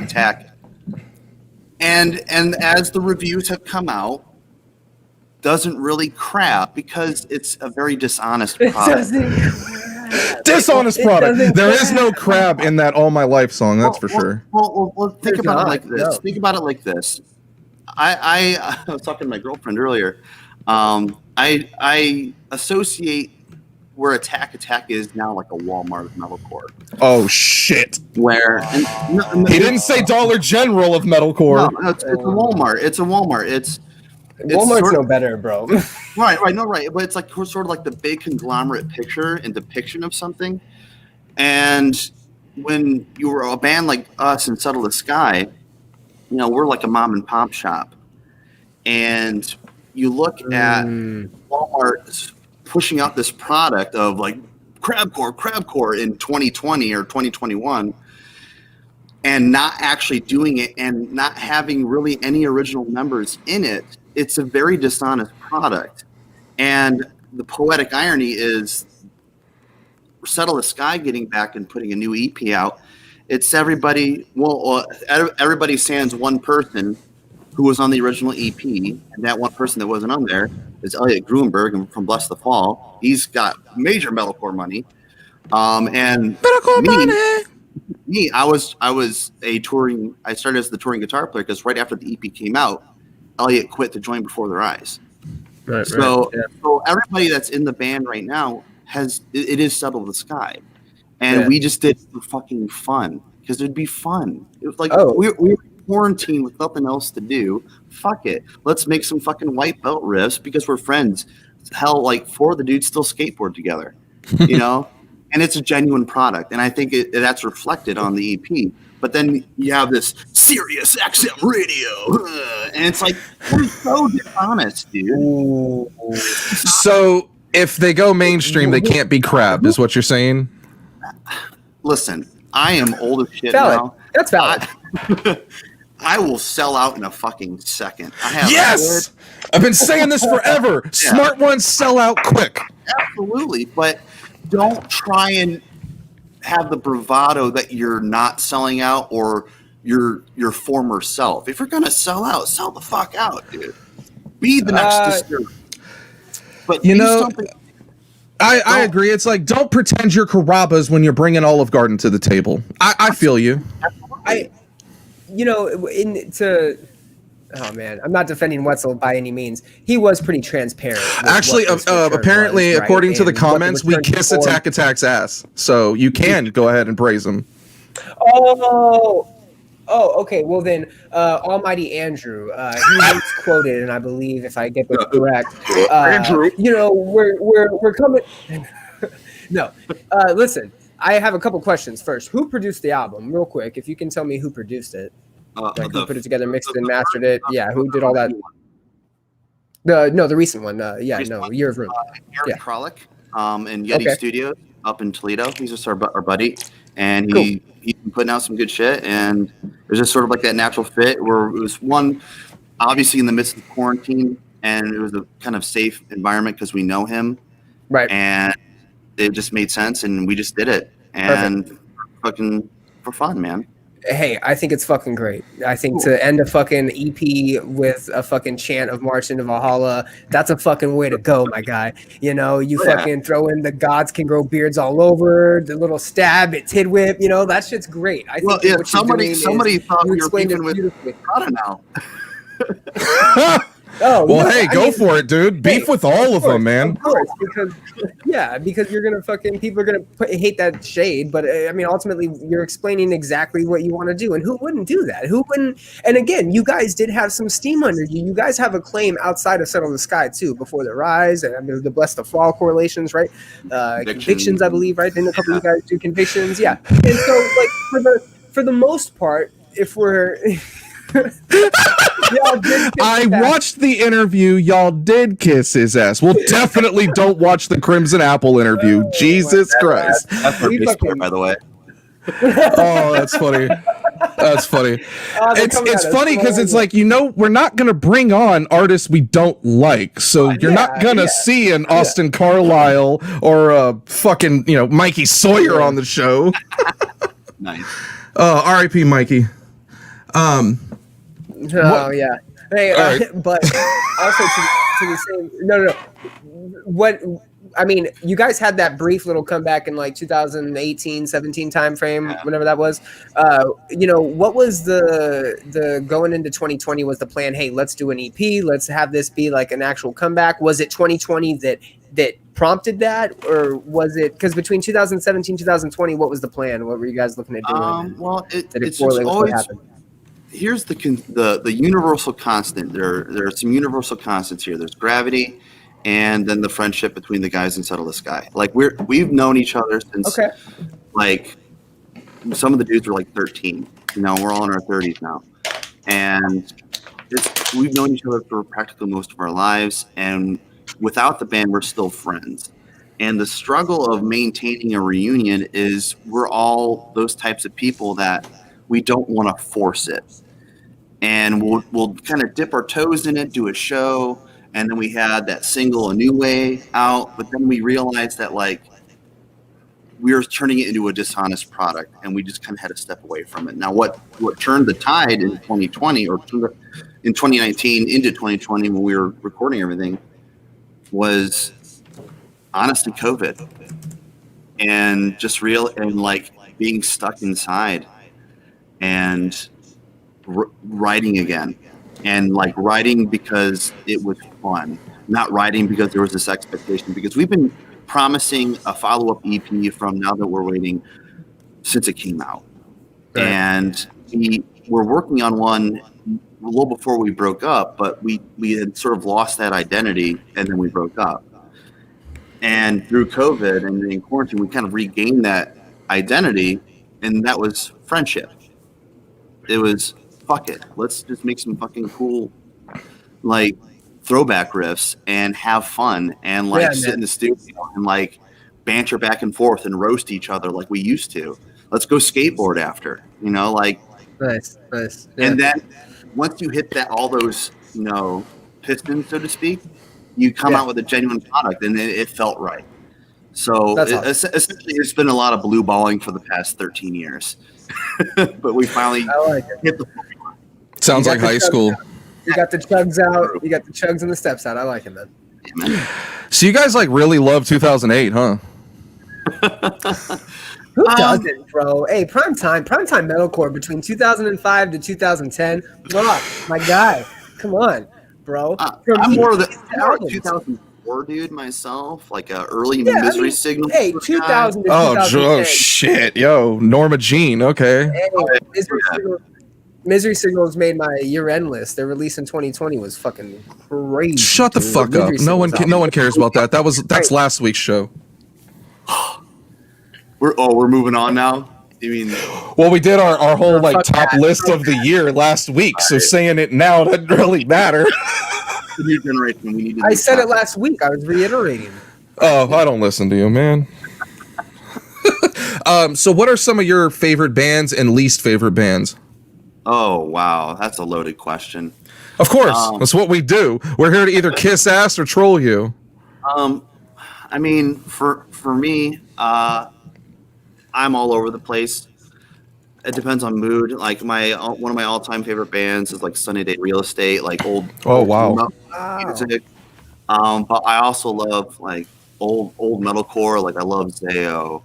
Speaker 3: And as the reviews have come out, doesn't really crap because it's a very dishonest product.
Speaker 1: Dishonest product. There is no crab in that All My Life song, that's for sure.
Speaker 3: Well, think about it like this. No. Think about it like this. I was talking to my girlfriend earlier. I associate where Attack is now like a Walmart of metalcore.
Speaker 1: Oh shit!
Speaker 3: Where
Speaker 1: he didn't say Dollar General of metalcore.
Speaker 3: No, it's a Walmart. It's a Walmart.
Speaker 2: Walmart's no better, bro.
Speaker 3: Right, but it's like sort of like the big conglomerate picture and depiction of something. And when you were a band like us in Settle the Sky, you know, we're like a mom and pop shop. And you look at Walmart pushing out this product of like crabcore in 2020 or 2021, and not actually doing it and not having really any original members in it. It's a very dishonest product. And the poetic irony is Settle the Sky getting back and putting a new EP out. It's everybody sans one person who was on the original EP, and that one person that wasn't on there is Elliot Gruenberg from Bless the Fall. He's got major metalcore money. And me, I started as the touring guitar player because right after the EP came out, Elliot quit to join Before Their Eyes. Right, so everybody that's in the band right now it is Settle the Sky, and we just did it for fucking fun because it'd be fun. It was like we're quarantined with nothing else to do. Fuck it, let's make some fucking white belt riffs because we're friends. Hell, like 4 of the dudes still skateboard together, you know, and it's a genuine product, and I think that's reflected on the EP. But then you have this Sirius XM radio, and it's like, we're so dishonest, dude.
Speaker 1: So If they go mainstream, they can't be Crab, is what you're saying?
Speaker 3: Listen, I am old as shit
Speaker 2: valid.
Speaker 3: now.
Speaker 2: That's valid.
Speaker 3: I will sell out in a fucking second.
Speaker 1: Yes! I've been saying this forever. Smart ones sell out quick.
Speaker 3: Absolutely, but don't try and have the bravado that you're not selling out or your former self. If you're gonna sell out, sell the fuck out, dude. Be the next Disturbed. But
Speaker 1: you know, I agree. It's like, don't pretend you're Carrabba's when you're bringing Olive Garden to the table. I feel you.
Speaker 2: Oh man, I'm not defending Wetzel by any means. He was pretty transparent.
Speaker 1: Actually, apparently, according to the comments, we kiss Attack's ass. So you can go ahead and praise him.
Speaker 2: Oh, okay. Well then, Almighty Andrew, he was quoted, and I believe, if I get this correct,
Speaker 3: Andrew.
Speaker 2: We're coming. No, listen. I have a couple questions first. Who produced the album, real quick? If you can tell me who produced it, who put it together, mixed it, and mastered it. Yeah, who did all that? The recent one. Year of Room.
Speaker 3: Aaron Kralik, in Yeti Studios up in Toledo. He's just our buddy, and he's been putting out some good shit. And it was just sort of like that natural fit where it was one, obviously in the midst of quarantine, and it was a kind of safe environment because we know him,
Speaker 2: right?
Speaker 3: And it just made sense, and we just did it, and fucking for fun, man.
Speaker 2: Hey, I think it's fucking great. I think to end a fucking EP with a fucking chant of March into Valhalla, that's a fucking way to go, my guy. You know, you fucking throw in the gods can grow beards all over, the little stab at Tidwhip, you know, that shit's great. I think what
Speaker 3: somebody thought we were beefing with Prada now.
Speaker 2: Oh,
Speaker 1: well, hey, go for it, dude. Beef with all of them, man.
Speaker 2: Of course, because you're gonna people are gonna hate that shade, but I mean, ultimately, you're explaining exactly what you want to do, and who wouldn't do that? Who wouldn't? And again, you guys did have some steam under you. You guys have a claim outside of Settle the Sky too, Before the Rise, and I mean, the Bless the Fall correlations, right? Convictions, I believe, right? Then a couple of you guys do Convictions, yeah. And so, like for the most part, if we're
Speaker 1: I watched the interview. Y'all did kiss his ass. Well, definitely don't watch the Crimson Apple interview. Jesus Christ.
Speaker 3: That's our bass player, by the way.
Speaker 1: Oh, that's funny. That's funny. It's funny because it's like, we're not going to bring on artists we don't like. So you're not going to see an Austin Carlisle or a fucking, Mikey Sawyer on the show.
Speaker 3: Nice.
Speaker 1: R.I.P. Mikey.
Speaker 2: Yeah. Hey, but also to the same. No. What I mean, you guys had that brief little comeback in like 2018, 17 timeframe, whenever that was. What was the going into 2020 was the plan? Hey, let's do an EP. Let's have this be like an actual comeback. Was it 2020 that prompted that, or was it because between 2017 2020, what was the plan? What were you guys looking at doing?
Speaker 3: Well, it's always. Here's the universal constant. There are some universal constants here. There's gravity, and then the friendship between the guys in Settle the Sky. Like we've known each other since like some of the dudes were like 13. We're all in our 30s now, and we've known each other for practically most of our lives. And without the band, we're still friends. And the struggle of maintaining a reunion is we're all those types of people that we don't want to force it. And we'll kind of dip our toes in it, do a show, and then we had that single A New Way out, but then we realized that like we were turning it into a dishonest product, and we just kind of had to step away from it. Now what turned the tide in 2020 or in 2019 into 2020 when we were recording everything was honestly COVID and just like being stuck inside and writing again, and like writing because it was fun, not writing because there was this expectation, because we've been promising a follow-up EP from Now That We're Waiting since it came out. Right. And we were working on one a little before we broke up, but we had sort of lost that identity, and then we broke up. And through COVID and in quarantine, we kind of regained that identity, and that was friendship. It was, fuck it, let's just make some fucking cool, like, throwback riffs and have fun and like sit in the studio and like banter back and forth and roast each other like we used to. Let's go skateboard after, you know, like
Speaker 2: nice. Yeah.
Speaker 3: And then once you hit that, all those, you know, pistons, so to speak, you come out with a genuine product, and it felt right. So essentially, it's been a lot of blue balling for the past 13 years, but we finally hit the formula.
Speaker 1: Sounds like high school.
Speaker 2: You got the chugs out. You got the chugs and the steps out. I like it, man.
Speaker 3: Yeah, man.
Speaker 1: So you guys like really love 2008, huh?
Speaker 2: Who doesn't, bro? Hey, prime time metalcore between 2005 to 2010. My guy, come on, bro.
Speaker 3: I'm more of the 2004 dude myself, like a early Misery Signal.
Speaker 2: Hey, 2000 to 2010.
Speaker 1: Oh shit, yo, Norma Jean, okay.
Speaker 2: Hey, Misery Signals made my year-end list. Their release in 2020 was fucking crazy.
Speaker 1: Shut the fuck up. No one cares about that. That's last week's show.
Speaker 3: We're moving on now. You mean?
Speaker 1: Well, we did our whole like top list of the year last week, so saying it now doesn't really matter.
Speaker 3: The new generation. We need to
Speaker 2: I said it last week. I was reiterating.
Speaker 1: Oh, I don't listen to you, man. So what are some of your favorite bands and least favorite bands?
Speaker 3: Oh, wow. That's a loaded question.
Speaker 1: Of course. That's what we do. We're here to either kiss ass or troll you.
Speaker 3: I mean, for me, I'm all over the place. It depends on mood. Like one of my all-time favorite bands is like Sunny Day Real Estate, like old.
Speaker 1: Oh, wow.
Speaker 3: Music. But I also love like old metalcore. Like I love Zao.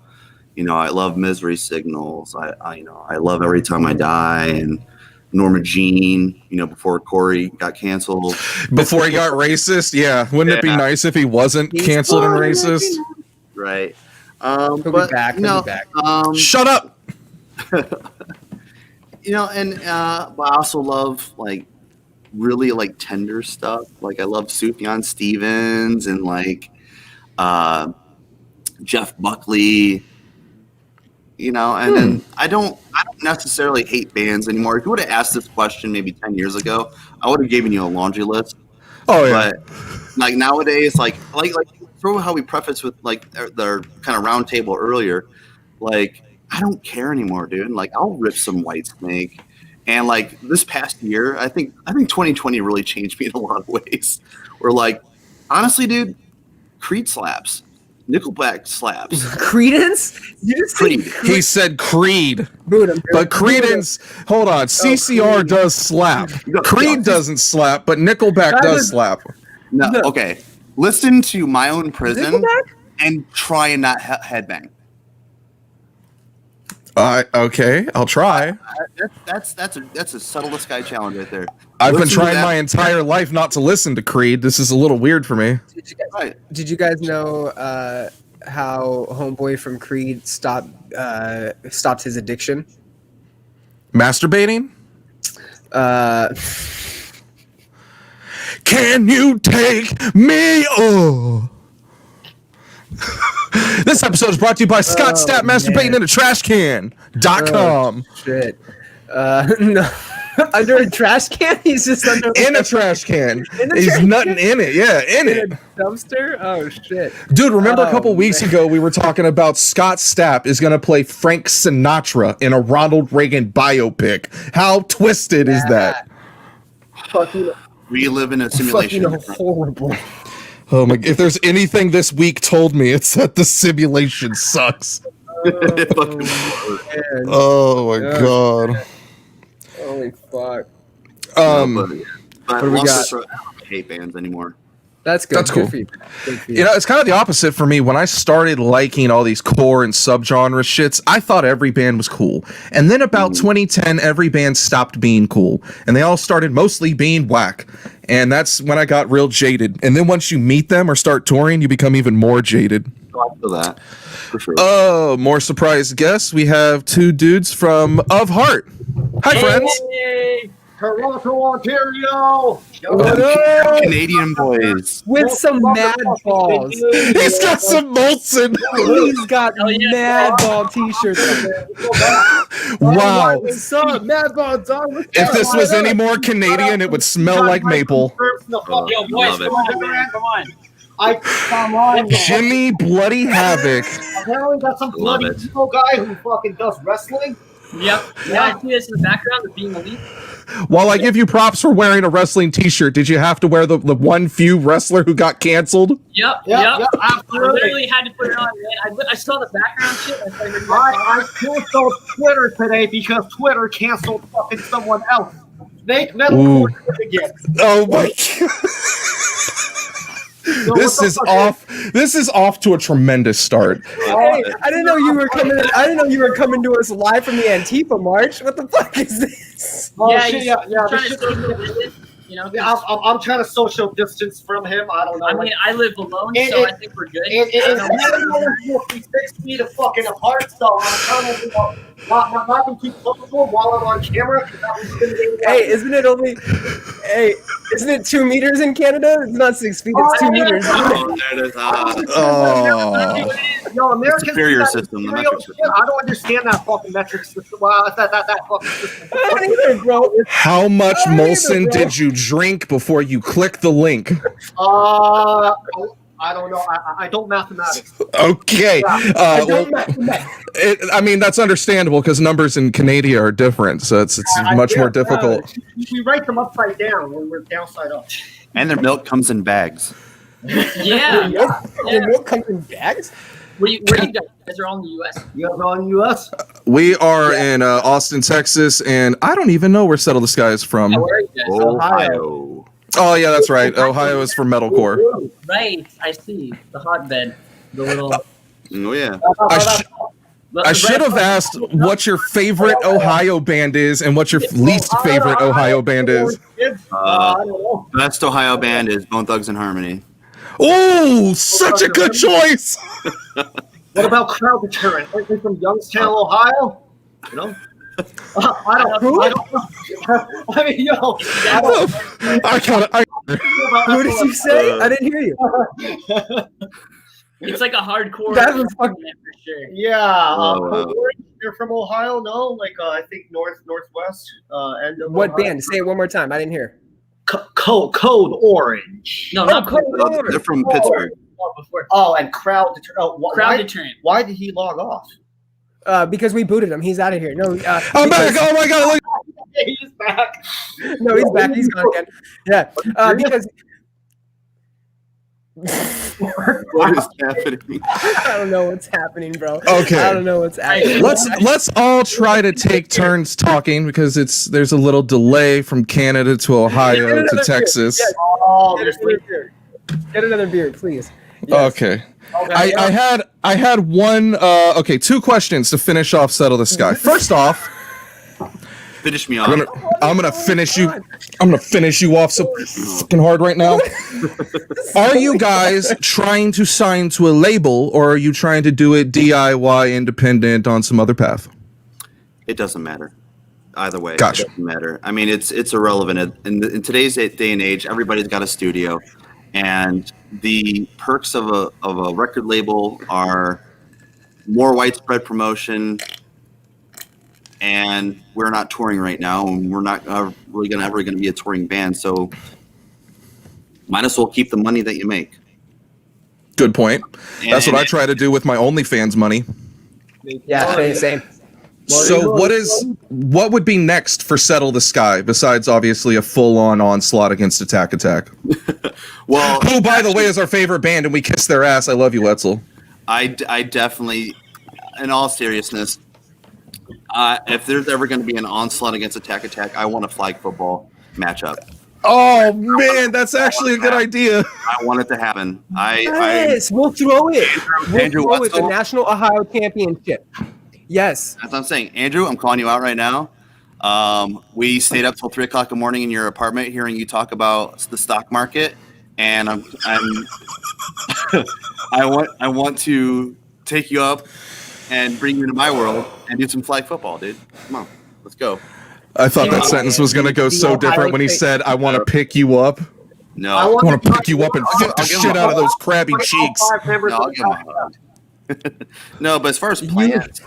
Speaker 3: You know, I love Misery Signals. I love Every Time I Die and Norma Jean. You know, before Corey got canceled.
Speaker 1: Before he got racist, yeah. Wouldn't it be nice if he wasn't canceled and racist?
Speaker 3: Right.
Speaker 2: He'll be back.
Speaker 1: Shut up.
Speaker 3: You know, and but I also love like really like tender stuff. Like I love Sufjan Stevens and like Jeff Buckley. You know, and then I don't necessarily hate bands anymore. If you would have asked this question maybe 10 years ago, I would have given you a laundry list.
Speaker 1: Oh yeah.
Speaker 3: But like nowadays, like through how we preface with like their kind of round table earlier, like I don't care anymore, dude. Like I'll rip some Whitesnake. And like this past year, I think 2020 really changed me in a lot of ways. Where like, honestly, dude, Creed slaps. Nickelback slaps.
Speaker 2: Credence?
Speaker 3: Creed.
Speaker 1: He said Creed.
Speaker 2: Buddha,
Speaker 1: but Credence, hold on, CCR does slap. Creed doesn't slap, but Nickelback does slap.
Speaker 3: No, okay. Listen to My Own Prison and try and not headbang.
Speaker 1: Okay, I'll try.
Speaker 3: That's a subtle Sky challenge right there.
Speaker 1: I've been trying my entire life not to listen to Creed. This is a little weird for me.
Speaker 2: Did you guys know how Homeboy from Creed stopped his addiction?
Speaker 1: Masturbating? Can you take me? Oh. This episode is brought to you by Scott Stapp Masturbating in a Trash Can.com.
Speaker 2: Shit. No. Under a trash can? He's just under
Speaker 1: in a trash can. He's nutting in it. Yeah, in it.
Speaker 2: A dumpster? Oh, shit.
Speaker 1: Dude, remember a couple weeks ago we were talking about Scott Stapp is going to play Frank Sinatra in a Ronald Reagan biopic. How twisted is that?
Speaker 2: Fucking.
Speaker 3: We live in a simulation.
Speaker 2: Fucking horrible.
Speaker 1: Oh my! If there's anything this week told me, it's that the simulation sucks. Oh my god!
Speaker 2: Holy fuck!
Speaker 3: But
Speaker 2: what do we got?
Speaker 3: I don't hate bands anymore.
Speaker 2: That's good.
Speaker 1: That's cool.
Speaker 2: Good for you.
Speaker 1: You know, it's kind of the opposite for me. When I started liking all these core and subgenre shits, I thought every band was cool. And then about 2010, every band stopped being cool. And they all started mostly being whack. And that's when I got real jaded. And then once you meet them or start touring, you become even more jaded.
Speaker 3: I feel that. For sure.
Speaker 1: Oh, more surprise guests. We have two dudes from Of Heart. Hi, friends.
Speaker 4: Hey, Toronto, Ontario.
Speaker 3: Canadian boys.
Speaker 2: With some mad balls.
Speaker 1: He's got some Molson.
Speaker 2: He's got mad ball t-shirts.
Speaker 1: Wow.
Speaker 2: What's up, Matt Dog?
Speaker 1: If this was any more Canadian, it would smell like maple.
Speaker 5: Yo, boys, come on, man. Come on.
Speaker 4: Come on.
Speaker 1: Jimmy Bloody Havoc.
Speaker 4: Apparently got some bloody evil guy who fucking does wrestling.
Speaker 5: Yep. Yeah, I see this in the background of being elite.
Speaker 1: While I give you props for wearing a wrestling t-shirt, did you have to wear the one few wrestler who got canceled?
Speaker 5: Yep.
Speaker 4: Absolutely.
Speaker 5: I literally had to put it on, man. I saw the background shit.
Speaker 4: I canceled Twitter today because Twitter canceled fucking someone else. Make metalcore again.
Speaker 1: Oh my god. This is off to a tremendous start.
Speaker 2: Hey, I didn't know you were coming. I didn't know you were coming to us live from the Antifa march. What the fuck is this?
Speaker 4: Oh,
Speaker 5: Yeah,
Speaker 4: shit,
Speaker 5: he's
Speaker 4: yeah.
Speaker 5: trying to social distance, you know.
Speaker 4: I'm trying to social distance from him. I don't know.
Speaker 5: I mean, I live alone, so I think we're good.
Speaker 4: We're 6 feet of fucking apart, so I'm trying to not be too close to him while I'm on camera.
Speaker 2: Hey, isn't it 2 meters in Canada? It's not 6 feet. It's 2 meters.
Speaker 4: Yo, Americans
Speaker 3: superior system, the metric system.
Speaker 4: I don't understand that fucking metric system. Wow, that fucking system.
Speaker 2: I don't either, bro.
Speaker 1: How much Molson did you drink before you click the link?
Speaker 4: I don't know. I don't mathematics.
Speaker 1: Okay.
Speaker 4: I don't mathematics.
Speaker 1: I mean, that's understandable because numbers in Canada are different, so it's much more difficult.
Speaker 4: We write them upside down when we're downside up.
Speaker 3: And their milk comes in bags.
Speaker 5: Yeah.
Speaker 2: Your milk comes in bags?
Speaker 5: Where you guys? You guys are all in the U.S.?
Speaker 4: You guys are in the U.S.?
Speaker 1: We are in Austin, Texas, and I don't even know where Settle the Sky is from.
Speaker 5: Where are you guys?
Speaker 3: Ohio.
Speaker 1: Oh, yeah, that's right. Ohio is for metalcore.
Speaker 5: Right. I see. The hotbed. The little...
Speaker 3: Oh, yeah.
Speaker 1: I should have asked what your favorite Ohio band is and what your least favorite Ohio band is.
Speaker 3: Best Ohio band is Bone Thugs and Harmony.
Speaker 1: Oh, such a good choice.
Speaker 4: What about Crowd Deterrent? Are they from Youngstown, Ohio? You know? I don't know. I mean, yo.
Speaker 2: What did you say? I didn't hear you.
Speaker 5: It's like a hardcore.
Speaker 2: That was fucking
Speaker 5: for sure.
Speaker 4: Yeah. You're from Ohio? No? Like, I think northwest end of
Speaker 2: What
Speaker 4: Ohio.
Speaker 2: band? Say it one more time. I didn't hear.
Speaker 4: Code Orange.
Speaker 5: No, not
Speaker 2: Code
Speaker 5: Orange.
Speaker 3: They're from Pittsburgh.
Speaker 4: Oh, and Crowd Deterrent.
Speaker 5: Crowd Deterrent.
Speaker 4: Why did he log off?
Speaker 2: Because we booted him. He's out of here. No,
Speaker 1: I'm back. Oh my god! Look.
Speaker 4: He's back.
Speaker 2: No, he's back. He's gone again. Yeah, because
Speaker 3: What is happening?
Speaker 2: I don't know what's happening, bro.
Speaker 1: Okay.
Speaker 2: I don't know what's happening.
Speaker 1: Let's all try to take turns talking because there's a little delay from Canada to Ohio to Texas.
Speaker 2: Yes.
Speaker 4: Oh,
Speaker 2: Get another beer, please. Yes.
Speaker 1: Okay. I had one. Two questions to finish off Settle the Sky. First off,
Speaker 3: Finish me off.
Speaker 1: I'm gonna finish you. I'm gonna finish you off so fucking hard right now. Are you guys trying to sign to a label, or are you trying to do it DIY, independent, on some other path?
Speaker 3: It doesn't matter. Either way,
Speaker 1: Gotcha.
Speaker 3: It doesn't matter. I mean, it's irrelevant. In today's day and age, everybody's got a studio, and the perks of a record label are more widespread promotion. And we're not touring right now, and we're not really ever going to be a touring band. So, might as well keep the money that you make.
Speaker 1: Good point. That's what I try to do with my OnlyFans money.
Speaker 2: Yeah, same.
Speaker 1: So what would be next for Settle the Sky besides obviously a full-on onslaught against Attack Attack?
Speaker 3: Well,
Speaker 1: who, by the way, is our favorite band, and we kiss their ass. I love you, Wetzel.
Speaker 3: I definitely, in all seriousness, if there's ever going to be an onslaught against Attack Attack, I want a flag football matchup.
Speaker 1: Oh man, that's actually a good idea.
Speaker 3: I want it to happen.
Speaker 2: Yes, we'll throw it.
Speaker 3: Andrew
Speaker 2: We'll throw it. The
Speaker 3: Wetzel.
Speaker 2: National Ohio Championship. Yes.
Speaker 3: That's what I'm saying. Andrew, I'm calling you out right now. We stayed up till 3 o'clock in the morning in your apartment hearing you talk about the stock market, and I want to take you up and bring you into my world and do some flag football, dude. Come on, let's go.
Speaker 1: I thought that sentence was going to go so different when he said, I want to pick you up.
Speaker 3: No,
Speaker 1: I want to pick you up and fuck the shit out of those crabby cheeks.
Speaker 3: No, I'll give him a hug. No, but as far as plans,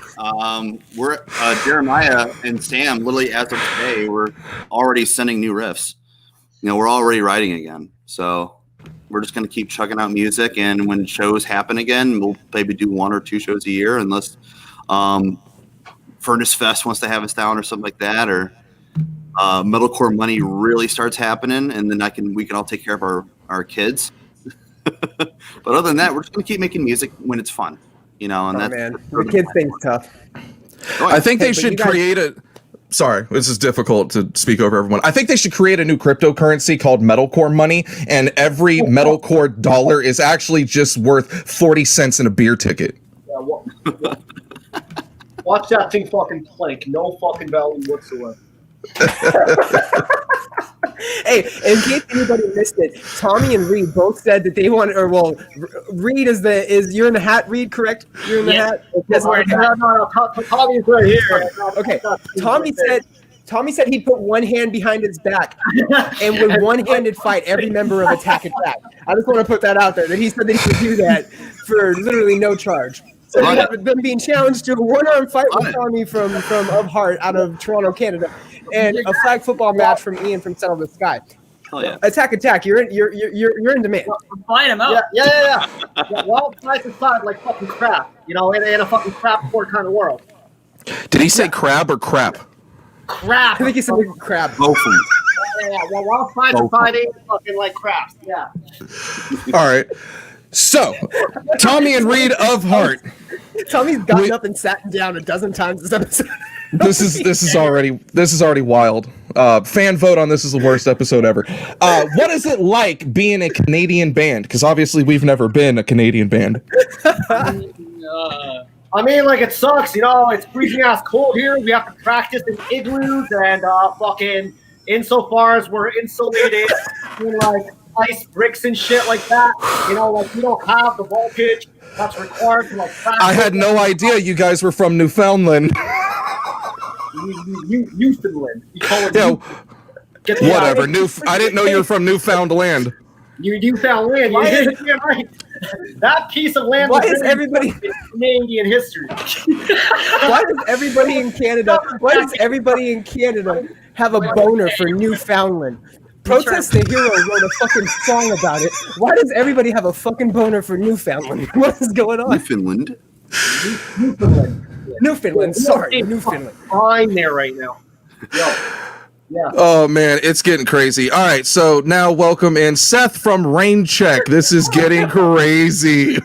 Speaker 3: we're Jeremiah and Sam. Literally, as of today, we're already sending new riffs. We're already writing again. So we're just going to keep chugging out music, and when shows happen again, we'll maybe do 1 or 2 shows a year, unless Furnace Fest wants to have us down or something like that, or metalcore money really starts happening, and then we can all take care of our kids. But other than that, we're just going to keep making music when it's fun. And that's
Speaker 2: the kids thing's tough.
Speaker 1: I think they should create a. Sorry, this is difficult to speak over everyone. I think they should create a new cryptocurrency called metalcore money, and every metalcore dollar is actually just worth 40 cents in a beer ticket.
Speaker 4: Yeah, watch that thing fucking plank. No fucking value whatsoever.
Speaker 2: Hey, in case anybody missed it, Tommy and Reed both said that they want, Reed is you're in the hat, Reed, correct? You're in the hat?
Speaker 4: No, Tommy's right here.
Speaker 2: Okay, Tommy said he'd put one hand behind his back and would one-handed fight every member of Attack Attack. I just want to put that out there, that he said that he would do that for literally no charge. So we have them being challenged to a one-arm fight with Tommy from Of Heart out of Toronto, Canada, and a flag football match from Ian from Settle the Sky.
Speaker 3: Oh yeah!
Speaker 2: Attack! You're in demand.
Speaker 5: I'm flying him out.
Speaker 4: Yeah. Wild side to side like fucking crap. In a fucking crap sport kind of world.
Speaker 1: Did he say crab or crap?
Speaker 4: Crap.
Speaker 2: I think he said crab.
Speaker 3: Both of them.
Speaker 4: Yeah. Well, wild side to side ain't fucking like crap. Yeah.
Speaker 1: All right. So, Tommy and Reed of Heart.
Speaker 2: Tommy's gotten up and sat down a dozen times this episode.
Speaker 1: This is already wild. Fan vote on this is the worst episode ever. What is it like being a Canadian band? Because obviously we've never been a Canadian band.
Speaker 4: I mean, like, it sucks. It's freezing ass cold here. We have to practice in igloos and fucking insofar as we're insulated in like ice bricks and shit like that. Like, we don't have the voltage that's required for like practice.
Speaker 1: I had no idea you guys were from Newfoundland.
Speaker 4: Newfoundland. You call it
Speaker 1: whatever. I didn't know you were from Newfoundland.
Speaker 4: Newfoundland. You're right. That piece of land.
Speaker 2: Why is everybody
Speaker 4: Canadian history?
Speaker 2: Why does everybody in Canada? Have a boner for Newfoundland? Protest the Hero wrote a fucking song about it. Why does everybody have a fucking boner for Newfoundland? What is going on? Newfoundland. Sorry, Newfoundland.
Speaker 4: Fine there right now. Yo. Yeah.
Speaker 1: Oh man, it's getting crazy. All right, so now welcome in Seth from Raincheck. This is getting crazy.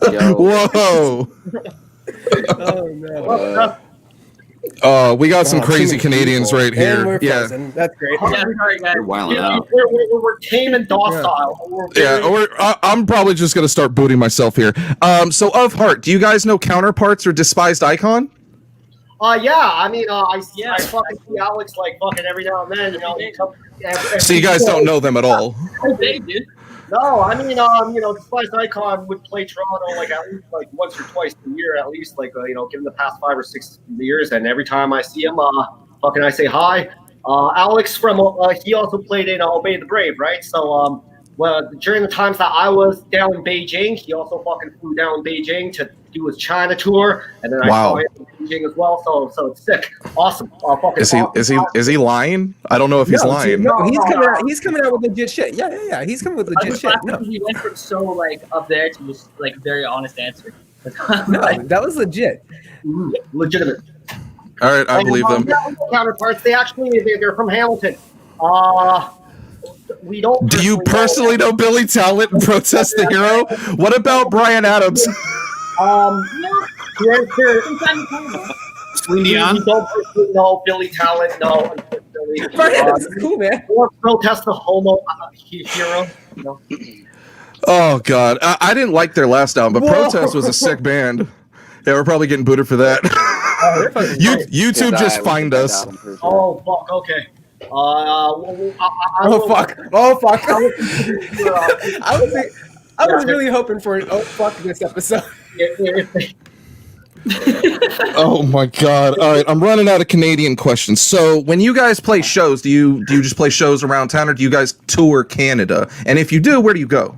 Speaker 1: Whoa.
Speaker 2: Oh no.
Speaker 1: We got some crazy Canadians right here.
Speaker 2: Yeah, that's great.
Speaker 5: Yeah, sorry, guys.
Speaker 4: We're tame and docile.
Speaker 1: I'm probably just gonna start booting myself here. So Of Heart, do you guys know Counterparts or Despised Icon?
Speaker 4: Yeah. I mean, I fucking see Alex like fucking every now and then.
Speaker 1: So you guys don't know them at all?
Speaker 5: They do.
Speaker 4: No, I mean, Despised Icon would play Toronto like at least like once or twice a year, at least like given the past 5 or 6 years, and every time I see him, fucking I say hi. Alex from he also played in Obey the Brave, right? So well, during the times that I was down in Beijing, he also fucking flew down in Beijing to do his China tour, and then I saw him in Beijing as well. So it's sick, awesome.
Speaker 1: Is he lying? I don't know if he's lying.
Speaker 2: No, he's coming out with legit shit. Yeah. He's coming with legit shit. No.
Speaker 5: He went from so like up there to just like very honest answer.
Speaker 2: No, that was legit.
Speaker 4: Legitimate.
Speaker 1: All right, I believe them.
Speaker 4: Counterparts, they're from Hamilton. We don't.
Speaker 1: Do you personally know Billy Talent and Protest the Hero? What about Bryan Adams?
Speaker 3: Celine Dion?
Speaker 4: We don't personally know Billy Talent. No, unfortunately.
Speaker 2: Bryan Adams is cool, man.
Speaker 4: Or Protest the Homo Hero.
Speaker 1: Oh God, I didn't like their last album, but Protest was a sick band. Yeah, we're probably getting booted for that. YouTube just find us.
Speaker 4: Oh fuck. Okay.
Speaker 2: Fuck. I was really hoping for an fuck this episode.
Speaker 1: Oh my God. All right, I'm running out of Canadian questions. So when you guys play shows, do you just play shows around town, or do you guys tour Canada? And if you do, where do you go?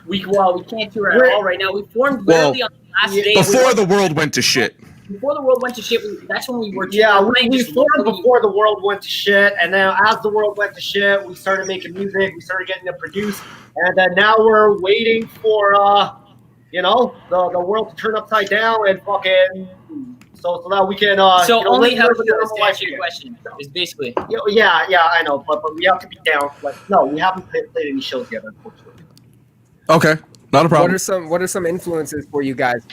Speaker 5: We can't tour at all right now. We formed literally on last day.
Speaker 1: Before the world went to shit.
Speaker 5: Before the world went to shit, that's when we were.
Speaker 4: We formed before the world went to shit, and then as the world went to shit, we started making music. We started getting it produced, and then now we're waiting for the world to turn upside down and fucking so that we can.
Speaker 5: So only how to
Speaker 4: to
Speaker 5: answer your question is basically.
Speaker 4: Yeah, I know, but we have to be down. Like, no, we haven't played any shows yet, unfortunately.
Speaker 1: Okay, not a problem.
Speaker 2: What are some influences for you guys?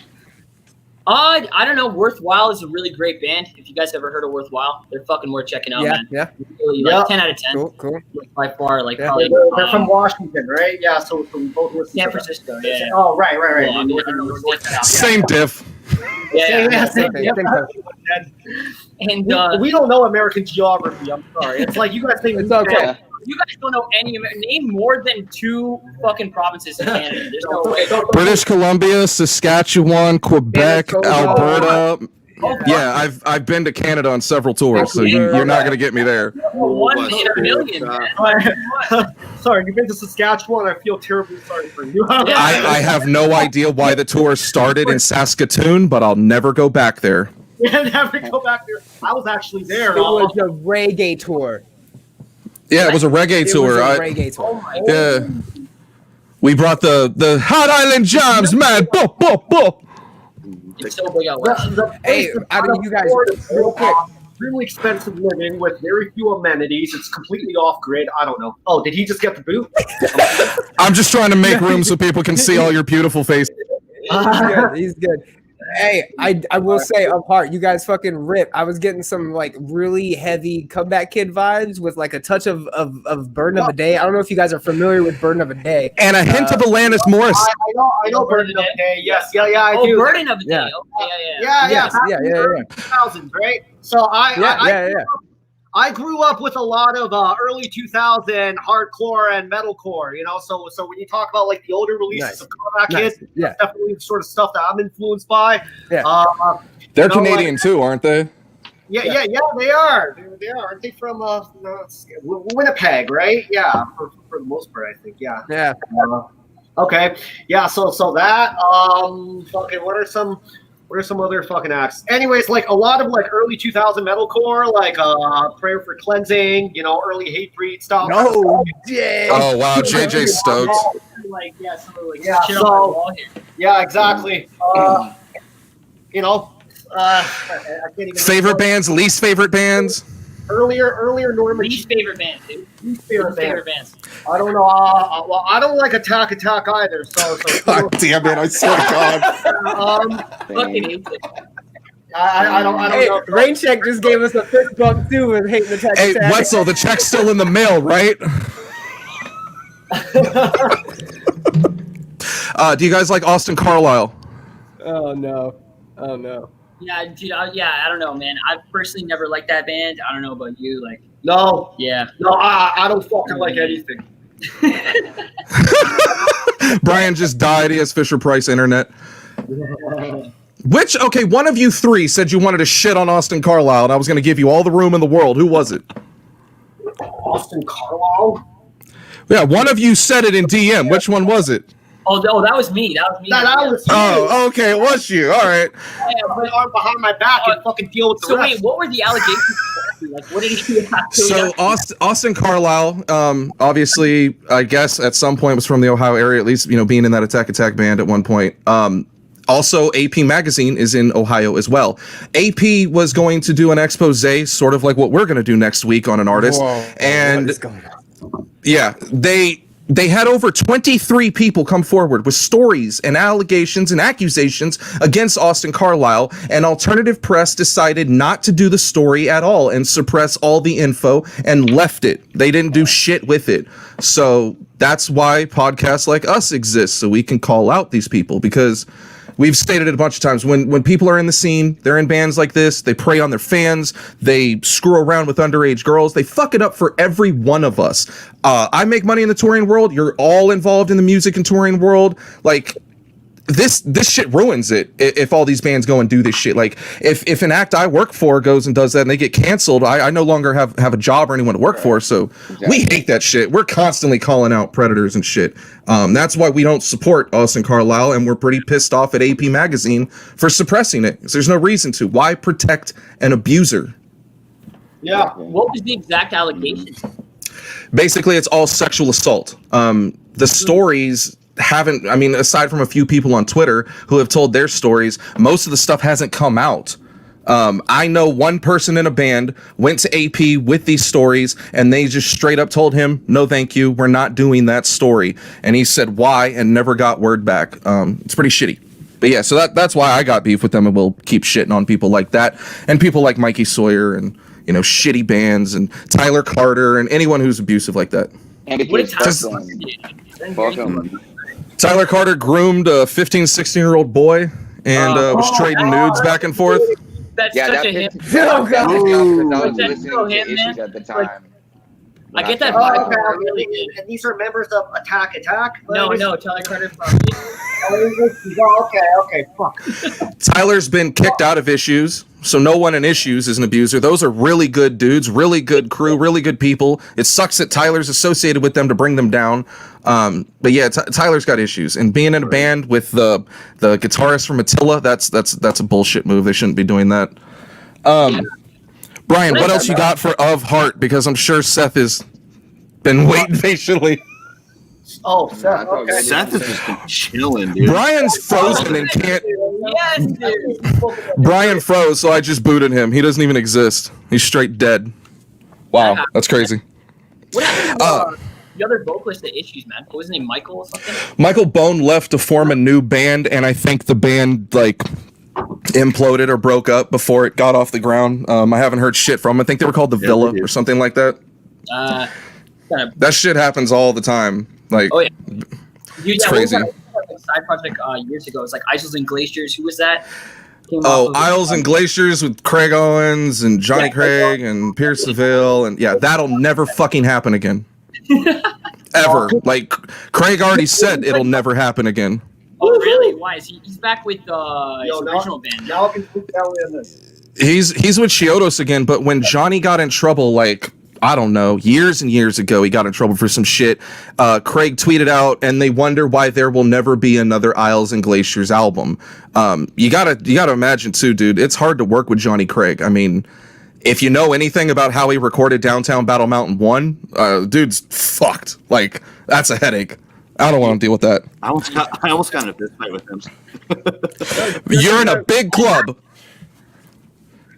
Speaker 5: I don't know. Worthwhile is a really great band. If you guys ever heard of Worthwhile, they're fucking worth checking out, man.
Speaker 2: Yeah.
Speaker 5: Really, 10 out of 10.
Speaker 2: Cool.
Speaker 5: By far,
Speaker 4: probably. They're from Washington, right? Yeah. So we both were
Speaker 5: San Francisco. Yeah.
Speaker 4: Oh, right.
Speaker 5: Yeah, I don't know.
Speaker 1: Same diff.
Speaker 5: Yeah. And
Speaker 4: we don't know American geography. I'm sorry. It's like you guys think
Speaker 2: it's okay.
Speaker 5: You guys don't know name more than 2 fucking provinces in Canada. There's no way.
Speaker 1: British Columbia, Saskatchewan, Quebec, Alberta. Yeah, I've been to Canada on several tours, so you're not gonna get me there.
Speaker 5: 1 in a million, man.
Speaker 4: Sorry, you've been to Saskatchewan. I feel terribly sorry for you.
Speaker 1: I have no idea why the tour started in Saskatoon, but I'll never go back there.
Speaker 4: Never go back there. I was actually there.
Speaker 2: It was a reggae tour.
Speaker 1: Yeah, it was a reggae tour.
Speaker 2: Reggae tour.
Speaker 5: Oh my God.
Speaker 1: Yeah. We brought the Hot Island Jams, man. Bo, bo, bo.
Speaker 5: It's so big out west.
Speaker 2: Hey, how do you guys real quick?
Speaker 4: Really expensive living with very few amenities. It's completely off grid. I don't know. Oh, did he just get the boot?
Speaker 1: I'm just trying to make room so people can see all your beautiful faces.
Speaker 2: He's good. Hey, I will say apart, you guys fucking rip. I was getting some like really heavy Comeback Kid vibes with like a touch of Burden of a Day. I don't know if you guys are familiar with Burden of a Day.
Speaker 1: And a hint of Alanis Morris.
Speaker 4: I know Burden of a Day. Yes, I do.
Speaker 5: Burden of a Day.
Speaker 2: Yeah.
Speaker 5: Okay,
Speaker 4: Yeah. 2000s, right? So I grew up with a lot of early 2000 hardcore and metalcore, So when you talk about like the older releases of Comeback Kids, that's definitely the sort of stuff that I'm influenced by.
Speaker 1: Yeah. They're Canadian too, aren't they?
Speaker 4: Yeah, they are. They are. Aren't they from Winnipeg, right? Yeah, for the most part, I think. Yeah.
Speaker 2: Yeah.
Speaker 4: Okay. Yeah. So that what are some other fucking acts? Anyways, like a lot of like early 2000 metalcore, like Prayer for Cleansing, early Hatebreed stuff.
Speaker 2: No, yeah.
Speaker 1: Oh wow, JJ Stokes.
Speaker 4: Exactly. I can't even
Speaker 1: Favorite bands, least favorite bands.
Speaker 4: Earlier Norma.
Speaker 5: Least favorite band, dude.
Speaker 4: Least favorite
Speaker 5: bands.
Speaker 4: I don't know. Well, I don't like Attack either. So
Speaker 1: God damn it! I swear to God.
Speaker 5: Fucking hate it.
Speaker 4: I don't know.
Speaker 2: Raincheck just gave us a fist bump too with hating Attack.
Speaker 1: Hey, Wetzel, the check's still in the mail, right? Do you guys like Austin Carlisle?
Speaker 2: Oh no.
Speaker 5: Yeah, dude. I don't know, man. I've personally never liked that band. I don't know about you, like.
Speaker 4: No.
Speaker 5: Yeah.
Speaker 4: No, I don't fucking like anything.
Speaker 1: Brian just died. He has Fisher Price internet. One of you 3 said you wanted to shit on Austin Carlisle, and I was going to give you all the room in the world. Who was it?
Speaker 4: Austin Carlisle?
Speaker 1: Yeah, one of you said it in DM. Which one was it?
Speaker 5: Oh, that was me. That was me.
Speaker 1: Oh, okay, it was you. All right.
Speaker 4: Yeah, put an arm behind my back and fucking deal with the rest.
Speaker 5: Wait, what were the allegations? Like, what did he have to
Speaker 1: So Austin Carlisle, obviously, I guess at some point was from the Ohio area, at least, being in that Attack band at one point. Also, AP Magazine is in Ohio as well. AP was going to do an expose, sort of like what we're going to do next week on an artist.
Speaker 2: Whoa,
Speaker 1: and
Speaker 2: what is going on?
Speaker 1: Yeah, they had over 23 people come forward with stories and allegations and accusations against Austin Carlisle, and alternative press decided not to do the story at all and suppress all the info and left it. They didn't do shit with it. So that's why podcasts like us exist, so we can call out these people, because we've stated it a bunch of times. When people are in the scene, they're in bands like this, they prey on their fans, they screw around with underage girls, they fuck it up for every one of us. I make money in the touring world. You're all involved in the music and touring world. Like, this shit ruins it if all these bands go and do this shit. Like if an act I work for goes and does that and they get canceled, I no longer have a job or anyone to work for. So we hate that shit. We're constantly calling out predators and shit. That's why we don't support Austin Carlisle, and we're pretty pissed off at AP Magazine for suppressing it. There's no reason to. Why protect an abuser?
Speaker 4: Yeah.
Speaker 5: What was the exact allegation?
Speaker 1: Basically, it's all sexual assault. The stories haven't, I mean, aside from a few people on Twitter who have told their stories, most of the stuff hasn't come out. I know one person in a band went to AP with these stories, and they just straight up told him, no, thank you, we're not doing that story. And he said why, and never got word back. It's pretty shitty. But yeah, so that's why I got beef with them, and we'll keep shitting on people like that, and people like Mikey Sawyer, and shitty bands, and Tyler Carter, and anyone who's abusive like that.
Speaker 6: And welcome.
Speaker 1: Tyler Carter groomed a 15, 16-year-old boy and was trading nudes back and forth.
Speaker 5: That's
Speaker 6: Yeah,
Speaker 5: such
Speaker 6: that
Speaker 5: a hit.
Speaker 6: pissed me off. I was
Speaker 5: That's
Speaker 6: listening
Speaker 5: so
Speaker 6: to
Speaker 5: him,
Speaker 6: issues
Speaker 5: man.
Speaker 6: at the time.
Speaker 5: I get that
Speaker 4: Oh,
Speaker 5: vibe.
Speaker 4: okay.
Speaker 5: Really good.
Speaker 4: And these are members of Attack.
Speaker 5: No, Tyler Carter from
Speaker 4: Okay, fuck.
Speaker 1: Tyler's been kicked out of Issues, so no one in Issues is an abuser. Those are really good dudes, really good crew, really good people. It sucks that Tyler's associated with them to bring them down. But yeah, Tyler's got issues, and being in a band with the guitarist from Attila, that's a bullshit move. They shouldn't be doing that. Brian, what else you got for Of Heart? Because I'm sure Seth has been waiting patiently.
Speaker 4: Oh, Seth. Okay.
Speaker 3: Seth has just been chilling, dude.
Speaker 1: Brian's frozen and can't.
Speaker 5: Yes, dude.
Speaker 1: Brian froze, so I just booted him. He doesn't even exist. He's straight dead. Wow, that's crazy.
Speaker 5: What happened to the other vocalist at Issues, man? What was his name, Michael or something?
Speaker 1: Michael Bone left to form a new band, and I think the band imploded or broke up before it got off the ground. I haven't heard shit from them. I think they were called the Villa or something like that. That shit happens all the time.
Speaker 5: Oh yeah,
Speaker 1: it's crazy.
Speaker 5: What was that side project years ago? It was like Isles and Glaciers. Who was that?
Speaker 1: Isles and Glaciers with Craig Owens and Johnny Craig and Pierce Seville, and yeah, that'll never fucking happen again. Ever. Like Craig already said it'll never happen again.
Speaker 5: Oh really? Why is he's back with his original band?
Speaker 4: Now I can put that in this.
Speaker 1: He's with Chiodos again, but when Johnny got in trouble, I don't know, years and years ago, he got in trouble for some shit. Craig tweeted out, and they wonder why there will never be another Isles and Glaciers album. You gotta imagine too, dude. It's hard to work with Johnny Craig. I mean, if you know anything about how he recorded Downtown Battle Mountain 1, dude's fucked. That's a headache. I don't want to deal with that.
Speaker 3: I almost got in a fist fight with him.
Speaker 1: You're in a big club.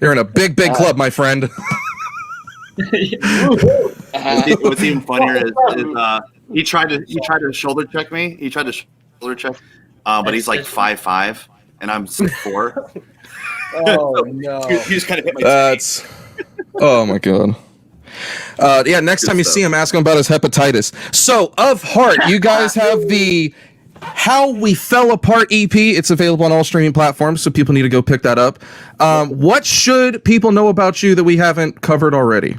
Speaker 1: You're in a big club, my friend.
Speaker 3: What's even funnier is he tried to shoulder check me. He tried to shoulder check, but he's like 5'5", and I'm 6'4".
Speaker 2: Oh no!
Speaker 3: He just kind of hit my.
Speaker 1: That's. Oh my god. Yeah, next time you see him, ask him about his hepatitis. So, Of Heart, you guys have the How We Fell Apart EP. It's available on all streaming platforms, so people need to go pick that up. What should people know about you that we haven't covered already?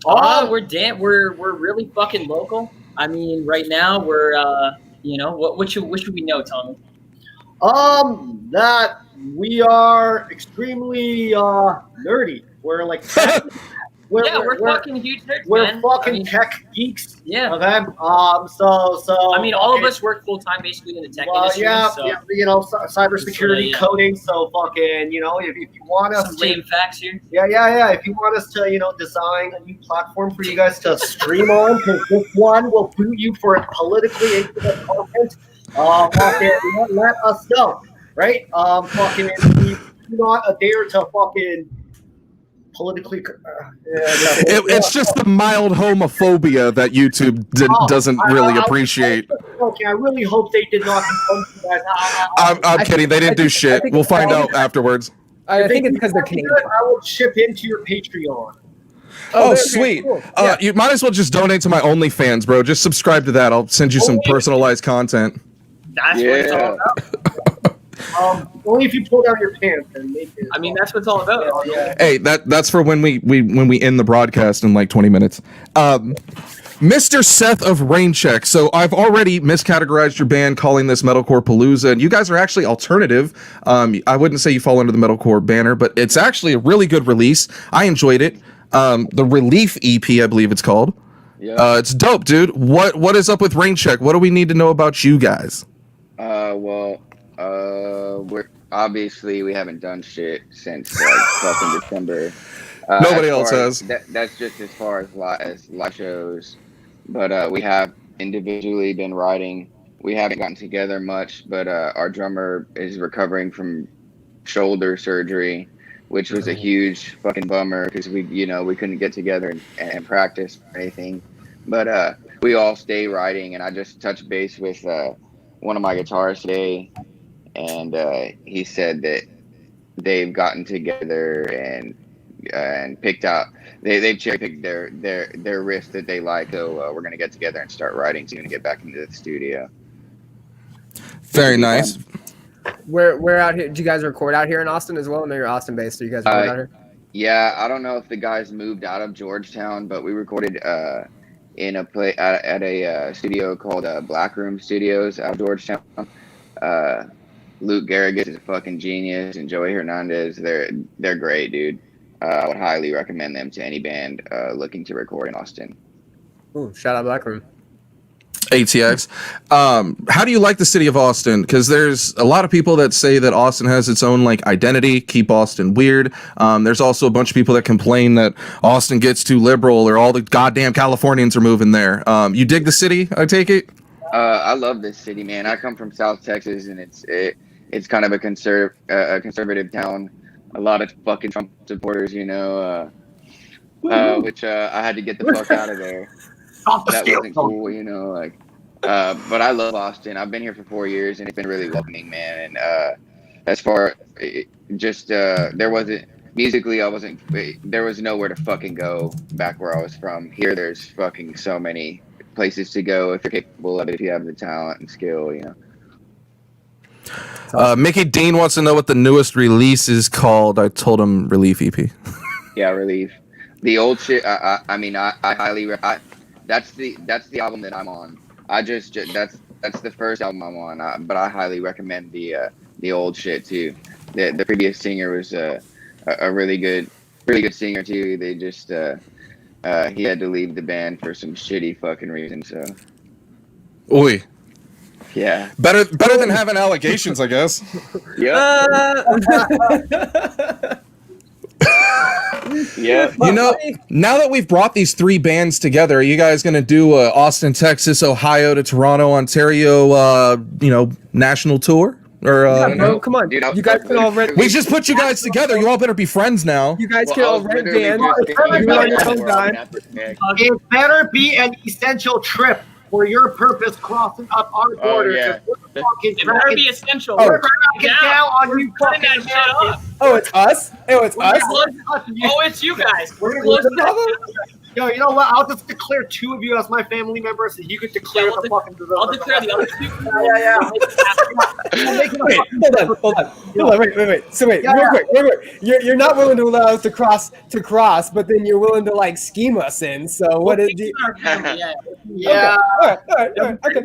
Speaker 5: We're really fucking local. I mean, right now we're what should we know, Tommy?
Speaker 4: That we are extremely nerdy. We're like
Speaker 5: we're fucking huge nerds,
Speaker 4: we're
Speaker 5: man.
Speaker 4: fucking tech geeks.
Speaker 5: Yeah.
Speaker 4: Okay. So
Speaker 5: I mean, all of us work full time basically in the tech industry.
Speaker 4: Cybersecurity coding. So fucking, if you want us,
Speaker 5: some lame facts here.
Speaker 4: Yeah. If you want us to, design a new platform for you guys to stream on, because this one will boot you for politically incorrect content. Fucking let us know, right? Fucking, we do not dare to fucking politically.
Speaker 1: It's just the mild homophobia that YouTube doesn't really appreciate.
Speaker 4: Okay, I really hope they did not.
Speaker 1: I'm kidding. They didn't do shit. We'll find out afterwards.
Speaker 2: I think it's because they're Canadian.
Speaker 4: I will chip into your Patreon.
Speaker 1: Oh, sweet. Cool. You might as well just donate to my OnlyFans, bro. Just subscribe to that. I'll send you some personalized content.
Speaker 5: That's what it's all about.
Speaker 4: Only if you pull down your pants and make it.
Speaker 5: I mean, that's what it's all about.
Speaker 1: Hey, that's for when we end the broadcast in like 20 minutes. Mr. Seth of Raincheck. So I've already miscategorized your band, calling this MetalcorePalooza, and you guys are actually alternative. I wouldn't say you fall under the metalcore banner, but it's actually a really good release. I enjoyed it. The Relief EP, I believe it's called. Yeah. It's dope, dude. What is up with Raincheck? What do we need to know about you guys?
Speaker 7: We're obviously we haven't done shit since like fucking December.
Speaker 1: Nobody else has.
Speaker 7: That's just as far as live shows. But we have individually been writing. We haven't gotten together much, but our drummer is recovering from shoulder surgery, which was a huge fucking bummer because we couldn't get together and practice or anything. But we all stay writing, and I just touched base with one of my guitarists today, and he said that they've gotten together and picked out they've cherry picked their riffs that they like. So we're gonna get together and start writing soon and get back into the studio.
Speaker 1: Very nice.
Speaker 2: We're out here. Do you guys record out here in Austin as well? I know you're Austin based. So you guys record out here?
Speaker 7: Yeah, I don't know if the guys moved out of Georgetown, but we recorded in a play at a studio called Black Room Studios out of Georgetown. Luke Garrigus is a fucking genius, and Joey Hernandez, they're great, dude. I would highly recommend them to any band looking to record in Austin.
Speaker 2: Ooh, shout out Black Room.
Speaker 1: ATX. How do you like the city of Austin? Because there's a lot of people that say that Austin has its own like identity, keep Austin weird. There's also a bunch of people that complain that Austin gets too liberal or all the goddamn Californians are moving there. You dig the city, I take it?
Speaker 7: I love this city, man. I come from South Texas, and it's kind of a conservative town. A lot of fucking Trump supporters, which I had to get the fuck out of there. That wasn't cool, but I love Austin. I've been here for 4 years, and it's been really welcoming, man. And as far just there wasn't musically, there was nowhere to fucking go back where I was from. Here, there's fucking so many places to go if you're capable of it, if you have the talent and skill,
Speaker 1: Mickey Dean wants to know what the newest release is called. I told him Relief EP.
Speaker 7: Yeah, Relief. The old shit. I highly. That's the album that I'm on. That's the first album I'm on. But I highly recommend the old shit too. The previous singer was a really good singer too. They just he had to leave the band for some shitty fucking reason. So.
Speaker 1: Oi.
Speaker 7: Yeah.
Speaker 1: Better than having allegations, I guess.
Speaker 7: Yeah. Yeah.
Speaker 1: Now that we've brought these three bands together, are you guys going to do Austin, Texas, Ohio to Toronto, Ontario, national tour? Or
Speaker 2: bro, come on. Dude, you guys can all rent.
Speaker 1: We just put you guys together. You all better be friends now.
Speaker 2: You guys can all rent bands.
Speaker 4: It better be an essential trip for your purpose crossing up our border.
Speaker 7: Yeah.
Speaker 5: It better be essential.
Speaker 4: We're cracking down on you fucking
Speaker 5: that shit up.
Speaker 2: Oh, it's us? It's us?
Speaker 5: Oh, it's you guys.
Speaker 4: We're close to Yo, you know what? I'll just declare 2 of you as my family members, and you could declare the fucking.
Speaker 5: I'll declare the other 2.
Speaker 2: Hold on. Wait. So wait, real quick. You're not willing to allow us to cross, but then you're willing to like scheme us in. So what is the?
Speaker 4: Yeah.
Speaker 2: All right. Okay.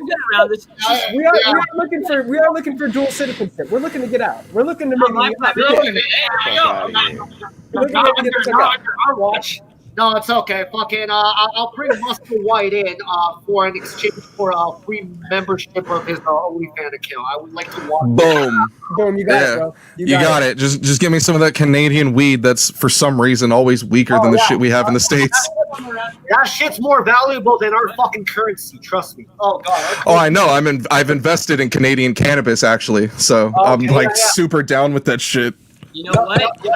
Speaker 2: We are looking for dual citizenship. We're looking to get out. We're looking to maybe.
Speaker 4: I'll watch. No, it's okay. Fucking, I'll bring Musselwhite in for an exchange for a free membership of his OnlyFans account. I would like to watch.
Speaker 2: Boom! You got it, bro.
Speaker 1: You got it. Just give me some of that Canadian weed that's for some reason always weaker than the shit we have in the States.
Speaker 4: That shit's more valuable than our fucking currency. Trust me. Oh god.
Speaker 1: Oh, I know. I've invested in Canadian cannabis actually, so I'm super down with that shit.
Speaker 5: You know what? 100%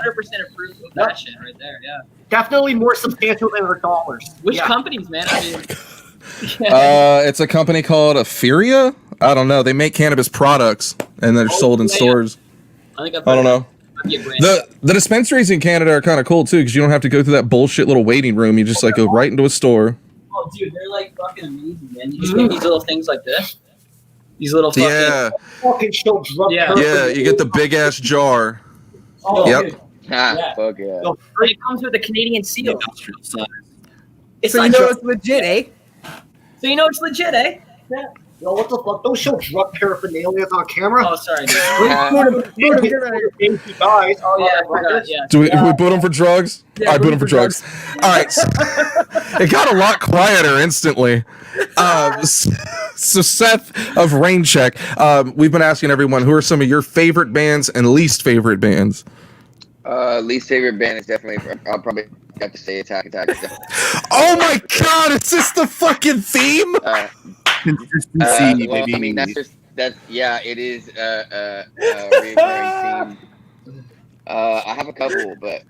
Speaker 5: approve of that shit right there. Yeah.
Speaker 4: Definitely more substantial than our dollars.
Speaker 5: Which companies, man? I mean,
Speaker 1: it's a company called Aferia. I don't know. They make cannabis products and they're sold in stores.
Speaker 5: I
Speaker 1: don't know. The dispensaries in Canada are kind of cool too because you don't have to go through that bullshit little waiting room. You just go right into a store.
Speaker 5: Oh, dude, they're like fucking amazing, man. You just make these little things like this. These little fucking
Speaker 2: you
Speaker 1: get the big ass jar.
Speaker 5: Oh,
Speaker 1: yep.
Speaker 5: Dude.
Speaker 7: Fuck yeah.
Speaker 5: And it comes with a Canadian seal.
Speaker 2: It's so like it's legit, eh?
Speaker 5: So you know it's legit, eh?
Speaker 4: Yeah. Yo, what the fuck? Don't show drug paraphernalia on camera.
Speaker 5: Oh, sorry.
Speaker 4: Guys. Oh,
Speaker 5: Yeah, I forgot, yeah.
Speaker 1: Do we boot him for drugs?
Speaker 2: Yeah,
Speaker 1: I boot him for drugs. All right. So, it got a lot quieter instantly. So Seth of Raincheck, we've been asking everyone, who are some of your favorite bands and least favorite bands?
Speaker 7: Least favorite band is definitely, I'll probably have to say Attack.
Speaker 1: Oh my God, is this the fucking theme?
Speaker 3: Consistency,
Speaker 7: well,
Speaker 3: baby.
Speaker 7: I mean, it is a recurring theme. I have a couple, but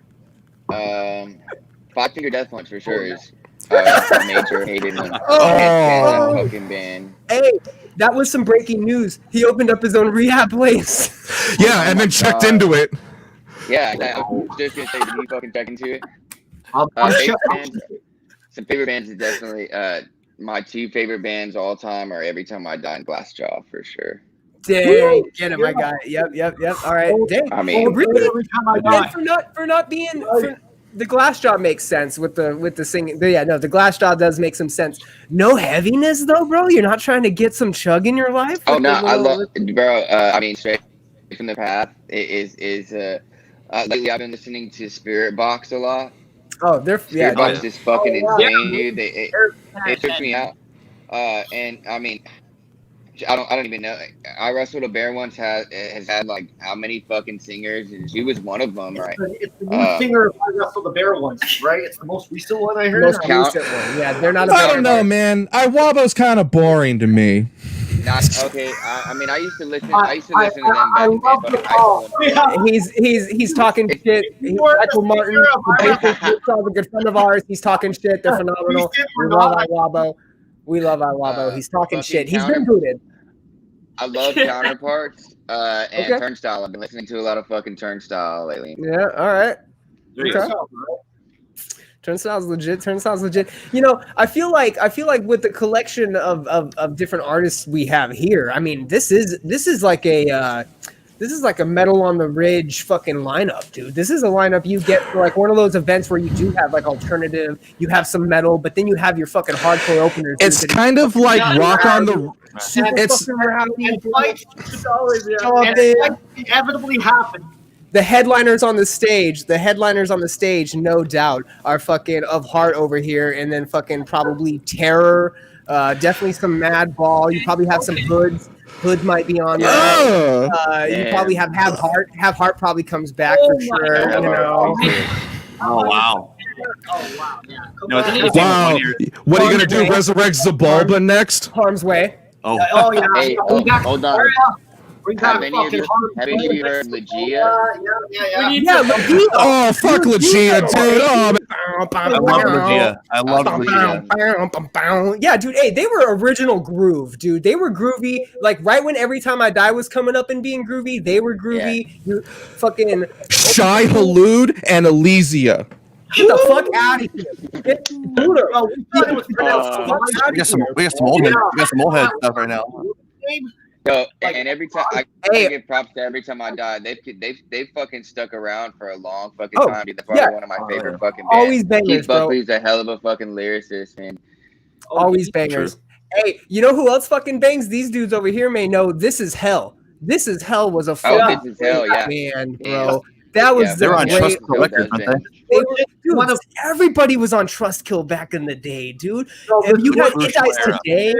Speaker 7: Five Finger Death Punch for sure is a major hated one. Fucking band.
Speaker 2: Hey, that was some breaking news. He opened up his own rehab place.
Speaker 1: Yeah, and then checked into it.
Speaker 7: Yeah, I'm just gonna say, did you fucking check into it? Some favorite bands is definitely my two favorite bands all time are Every Time I Die and Glassjaw for sure.
Speaker 2: Dang, get it, my guy. Yep. All right, dang.
Speaker 7: I mean,
Speaker 2: really?
Speaker 4: Every Time I Die.
Speaker 2: And for not being the Glassjaw makes sense with the singing. Yeah, no, the Glassjaw does make some sense. No heaviness though, bro. You're not trying to get some chug in your life.
Speaker 7: Oh no, I love, bro. I mean, straight from the path is lately I've been listening to Spirit Box a lot.
Speaker 2: Oh, they're
Speaker 7: Spirit Box is fucking insane, dude. It trips me out. And I mean, I don't even know. I Wrestled a Bear once has had like how many fucking singers, and she was one of them, right?
Speaker 4: It's the new singer of I Wrestled a Bear once, right? It's the most recent one I heard.
Speaker 2: most recent one. Yeah, they're not.
Speaker 1: I don't know, man. Iwabo's kind of boring to me.
Speaker 7: Not okay. I mean, I used to listen to them back in the day.
Speaker 2: He's talking shit. Michael Martin, the good friend of ours. He's talking shit. They're phenomenal. We love Iwabo. He's talking shit. He's been booted.
Speaker 7: I love Counterparts and Turnstile. I've been listening to a lot of fucking Turnstile lately.
Speaker 2: Yeah. All right. Okay. Turnstile's legit. You know, I feel like with the collection of different artists we have here, I mean, this is like a Metal on the Ridge fucking lineup, dude. This is a lineup you get for like one of those events where you do have like alternative, you have some metal, but then you have your fucking hardcore openers.
Speaker 1: It's kind of like Rock on the. It's
Speaker 4: inevitably happen.
Speaker 2: The headliners on the stage, no doubt, are fucking Of Heart over here, and then fucking probably Terror, definitely some Madball. You probably have some Hoods. Hood might be on there. You probably have Heart. Have Heart probably comes back for sure. You know.
Speaker 3: Oh wow.
Speaker 5: Yeah.
Speaker 1: Wow. What are you gonna do? Resurrect Zabalba next?
Speaker 2: Harm's Way.
Speaker 3: Oh
Speaker 4: Yeah.
Speaker 7: Hey, hold on. Have any of you heard Legia?
Speaker 2: Yeah, Legia.
Speaker 1: Oh, fuck Legia, dude. Oh,
Speaker 3: I love Legia.
Speaker 2: Yeah, dude. Hey, they were original groove, dude. They were groovy. Like right when Every Time I Die was coming up and being groovy, they were groovy. Yeah. You fucking
Speaker 1: Shy Halud and Elysia.
Speaker 2: Get the fuck out of here. Get
Speaker 3: We got some old head stuff right now.
Speaker 7: Yo, and every time I give props to Every Time I Die, they've fucking stuck around for a long fucking time. They're probably one of my favorite fucking bands.
Speaker 2: Always bangers,
Speaker 7: Keith
Speaker 2: bro.
Speaker 7: Buckley's a hell of a fucking lyricist, man.
Speaker 2: Always bangers. Hey, you know who else fucking bangs? These dudes over here may know This Is Hell. This Is Hell was a fucking
Speaker 7: This Is Hell, yeah.
Speaker 2: man, bro. That was
Speaker 3: they're on Trust Kill Records, aren't they?
Speaker 2: Dude, everybody was on Trust Kill back in the day, dude. If you had It Dies Today,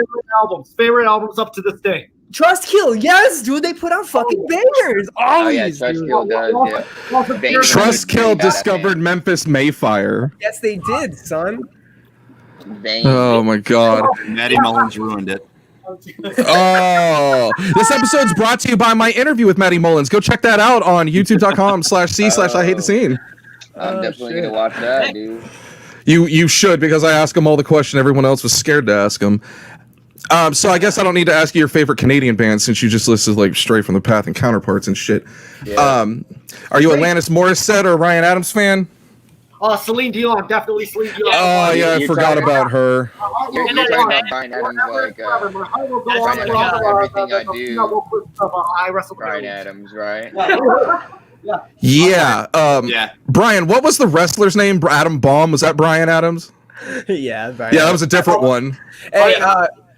Speaker 4: favorite albums up to this day.
Speaker 2: Trust Kill, yes, dude. They put out fucking bangers. Always,
Speaker 7: Trust
Speaker 2: dude.
Speaker 7: Kill does,
Speaker 1: Trust Kill discovered Memphis Mayfire.
Speaker 2: Yes, they did, son.
Speaker 1: Oh my God.
Speaker 3: Matty Mullins ruined it.
Speaker 1: Oh, this episode's brought to you by my interview with Matty Mullins. Go check that out on youtube.com/c/iHateTheScene.
Speaker 7: I'm definitely gonna watch that, dude.
Speaker 1: You should, because I asked him all the question everyone else was scared to ask him. So I guess I don't need to ask you your favorite Canadian band, since you just listed like Straight from the Path and Counterparts and shit. Yeah. Are you a Alanis Morissette or Ryan Adams fan?
Speaker 4: Celine Dion, definitely Celine Dion.
Speaker 1: Oh yeah, I forgot about her.
Speaker 7: You're talking about Ryan Adams, like everything I do. Ryan Adams, right?
Speaker 1: Yeah. Brian, what was the wrestler's name? Adam Baum? Was that Brian Adams?
Speaker 2: Yeah, Brian.
Speaker 1: Yeah, that was a different one.
Speaker 2: Hey,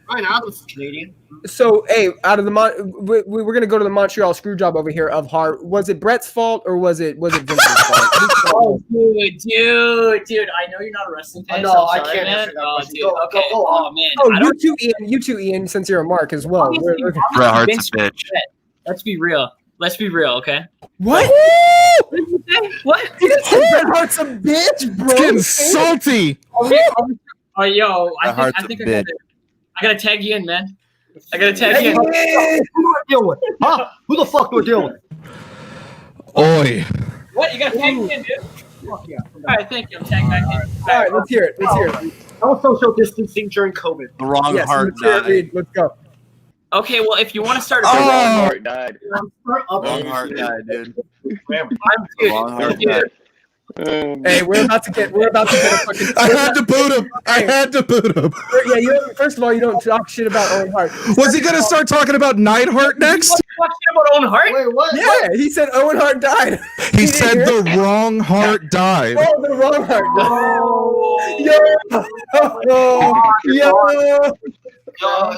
Speaker 4: Brian Adams is Canadian.
Speaker 2: so hey, out of the we're gonna go to the Montreal screw job over here of Hart. Was it Brett's fault or was it Vincent's fault?
Speaker 5: Oh, dude! I know you're not a wrestling fan.
Speaker 4: No,
Speaker 5: so
Speaker 4: I
Speaker 5: I'm sorry,
Speaker 4: can't
Speaker 5: man.
Speaker 4: answer that
Speaker 5: Oh,
Speaker 4: question.
Speaker 5: dude.
Speaker 4: Go
Speaker 5: Okay.
Speaker 4: on.
Speaker 5: Oh man.
Speaker 2: Oh,
Speaker 5: I don't.
Speaker 2: you too, Ian. Since you're a Mark as well.
Speaker 5: Obviously,
Speaker 3: Bret Hart's
Speaker 5: Vince-
Speaker 3: a bitch.
Speaker 5: Let's be real. Okay.
Speaker 2: What?
Speaker 5: What?
Speaker 2: He just said Bret Hart's a bitch, bro.
Speaker 1: It's getting salty.
Speaker 5: Oh, yo,
Speaker 3: Bret
Speaker 5: I think
Speaker 3: Hart's a
Speaker 5: I gotta tag you in, man. I gotta tag you in.
Speaker 4: Who do I deal with? Huh? Who the fuck do I deal with?
Speaker 1: Oi.
Speaker 5: What? You gotta tag me in, dude.
Speaker 4: Fuck yeah.
Speaker 5: All right, thank you. I'm tagging back in.
Speaker 2: All right, let's hear it.
Speaker 4: No social distancing during COVID.
Speaker 3: The wrong
Speaker 2: Yes,
Speaker 3: heart
Speaker 2: let's hear it,
Speaker 3: died.
Speaker 2: Reed. Let's go.
Speaker 5: Okay, well, if you want to start a
Speaker 7: The wrong
Speaker 1: Oh.
Speaker 7: heart died.
Speaker 3: Wrong heart died, dude.
Speaker 5: dude,
Speaker 3: Wrong heart
Speaker 5: dude,
Speaker 3: died.
Speaker 2: Hey, we're about to get a fucking.
Speaker 1: I had to boot him.
Speaker 2: Yeah, first of all, you don't talk shit about Owen Hart.
Speaker 1: Was he going to start talking about Neidhart next?
Speaker 5: Talk shit about Owen Hart?
Speaker 4: Wait, what?
Speaker 2: Yeah, he said Owen Hart died.
Speaker 1: He said the wrong heart died.
Speaker 2: Oh, the wrong Hart died.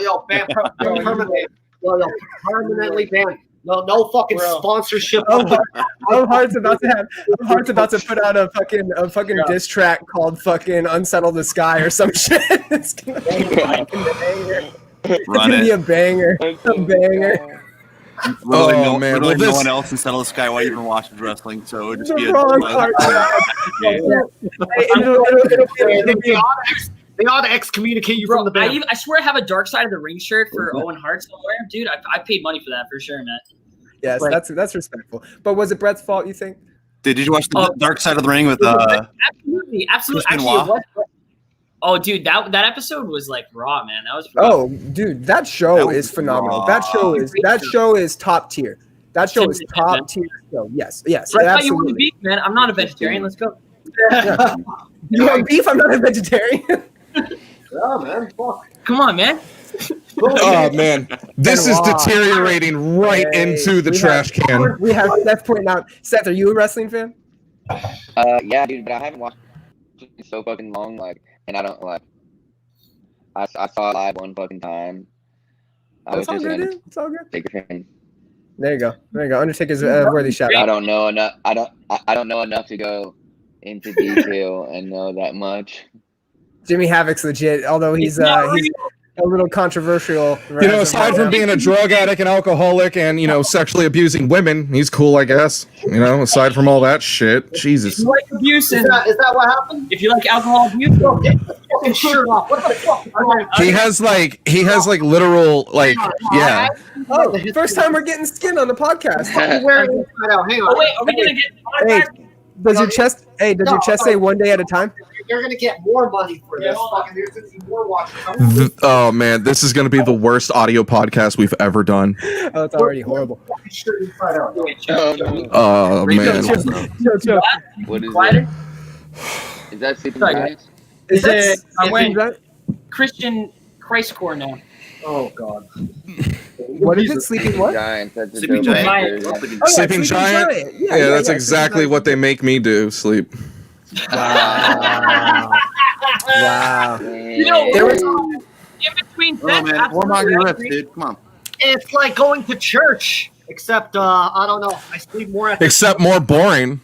Speaker 4: Yo, ban permanently. Yo, permanently banned. No fucking sponsorship.
Speaker 2: Owen Hart's about to put out a fucking diss track called fucking "Unsettle the Sky" or some shit. It's gonna be a fucking banger. It's
Speaker 3: Run
Speaker 2: gonna be
Speaker 3: it.
Speaker 2: a banger. A banger.
Speaker 3: Literally
Speaker 1: Oh, man.
Speaker 3: Literally
Speaker 1: Well,
Speaker 3: no one else in Settle the Sky while you've been watching wrestling, so it would just
Speaker 2: The
Speaker 3: be
Speaker 2: wrong Hart died. It'll be
Speaker 4: They ought to excommunicate you from the band.
Speaker 5: I swear I have a Dark Side of the Ring shirt for Owen Hart somewhere. Dude, I paid money for that for sure, man.
Speaker 2: yes, that's respectful. But was it Brett's fault? You think?
Speaker 3: Did you watch the Dark Side of the Ring with
Speaker 5: Absolutely.
Speaker 3: Chris
Speaker 5: Actually,
Speaker 3: Benoit?
Speaker 5: it was. Oh, dude, that episode was like raw, man. That was.
Speaker 2: Oh, dude, that show
Speaker 3: That was
Speaker 2: is phenomenal.
Speaker 3: raw.
Speaker 2: That show is top tier. That show is top tier show. Yes,
Speaker 5: That's how you want to
Speaker 2: absolutely.
Speaker 5: be, man. I'm not a vegetarian. Let's go.
Speaker 2: You want beef? I'm not a vegetarian.
Speaker 4: Yeah, man. Fuck.
Speaker 5: Come on, man.
Speaker 1: Oh, man. This is
Speaker 2: Benoit.
Speaker 1: deteriorating right into the trash can.
Speaker 2: We have Seth pointing out. Seth, are you a wrestling fan?
Speaker 7: Yeah, dude, but I haven't watched it in so fucking long, and I don't I saw it live one fucking time.
Speaker 2: It's all good, dude. It's all good.
Speaker 7: Take a fan.
Speaker 2: There you go. Undertaker's worthy shout
Speaker 7: I
Speaker 2: out.
Speaker 7: don't know enough. I don't know enough to go into detail and know that much.
Speaker 2: Jimmy Havoc's legit, although he's a little controversial.
Speaker 1: You know, aside from being a drug addict and alcoholic and, sexually abusing women, he's cool, I guess. Aside from all that shit. Jesus.
Speaker 5: If you like abuse,
Speaker 4: Is that what happened?
Speaker 5: if you like alcohol abuse,
Speaker 4: Fucking shirt off. What the fuck?
Speaker 1: He has literal, yeah.
Speaker 2: Oh, first time we're getting skin on the podcast.
Speaker 4: Fucking wearing inside out. Hang on.
Speaker 5: oh wait, are we gonna get?
Speaker 2: Hey, does your chest say one day at a time?
Speaker 4: You're gonna get more money for this. Fucking, there's gonna be more watching.
Speaker 1: Oh, man. This is going to be the worst audio podcast we've ever done.
Speaker 2: Oh, it's already horrible.
Speaker 4: Fucking shirt inside out.
Speaker 7: Oh, no.
Speaker 1: Oh, man.
Speaker 2: Chill.
Speaker 7: What is
Speaker 5: Quieter?
Speaker 7: it? Is that Sleeping
Speaker 5: Sorry.
Speaker 7: Giants?
Speaker 2: Is it?
Speaker 5: I'm wearing
Speaker 2: that?
Speaker 5: Christian Christ core now.
Speaker 4: Oh god.
Speaker 2: What is it? Sleeping what?
Speaker 7: Giants. That's a
Speaker 3: Sleeping
Speaker 7: dope
Speaker 3: Giant.
Speaker 7: jersey.
Speaker 2: Oh, yeah,
Speaker 1: Sleeping Giant? Yeah, that's exactly what they make me do. Sleep.
Speaker 2: Wow. Wow.
Speaker 5: You know,
Speaker 2: There was-
Speaker 5: in between
Speaker 3: Oh, man. Warm on your lips, dude. Come on.
Speaker 4: It's like going to church, except I don't know. I sleep more at the
Speaker 1: Except more boring.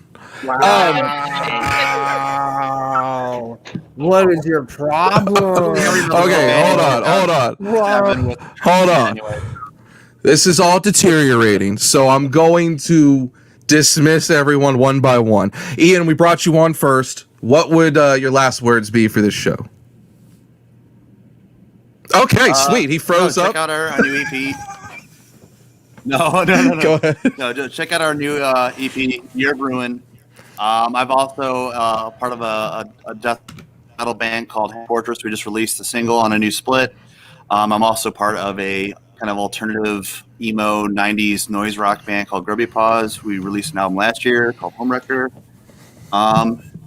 Speaker 2: Wow. What is your problem?
Speaker 1: Okay, hold on.
Speaker 2: Wow.
Speaker 1: Hold on. This is all deteriorating, so I'm going to dismiss everyone one by one. Ian, we brought you on first. What would your last words be for this show? Okay, sweet. He froze
Speaker 3: Check
Speaker 1: up.
Speaker 3: out our new EP. No.
Speaker 1: Go ahead.
Speaker 3: No, just check out our new EP, Year of Ruin. I've also part of a death metal band called Fortress. We just released a single on a new split. I'm also part of a kind of alternative emo 90s noise rock band called Grubby Paws. We released an album last year called Homewrecker.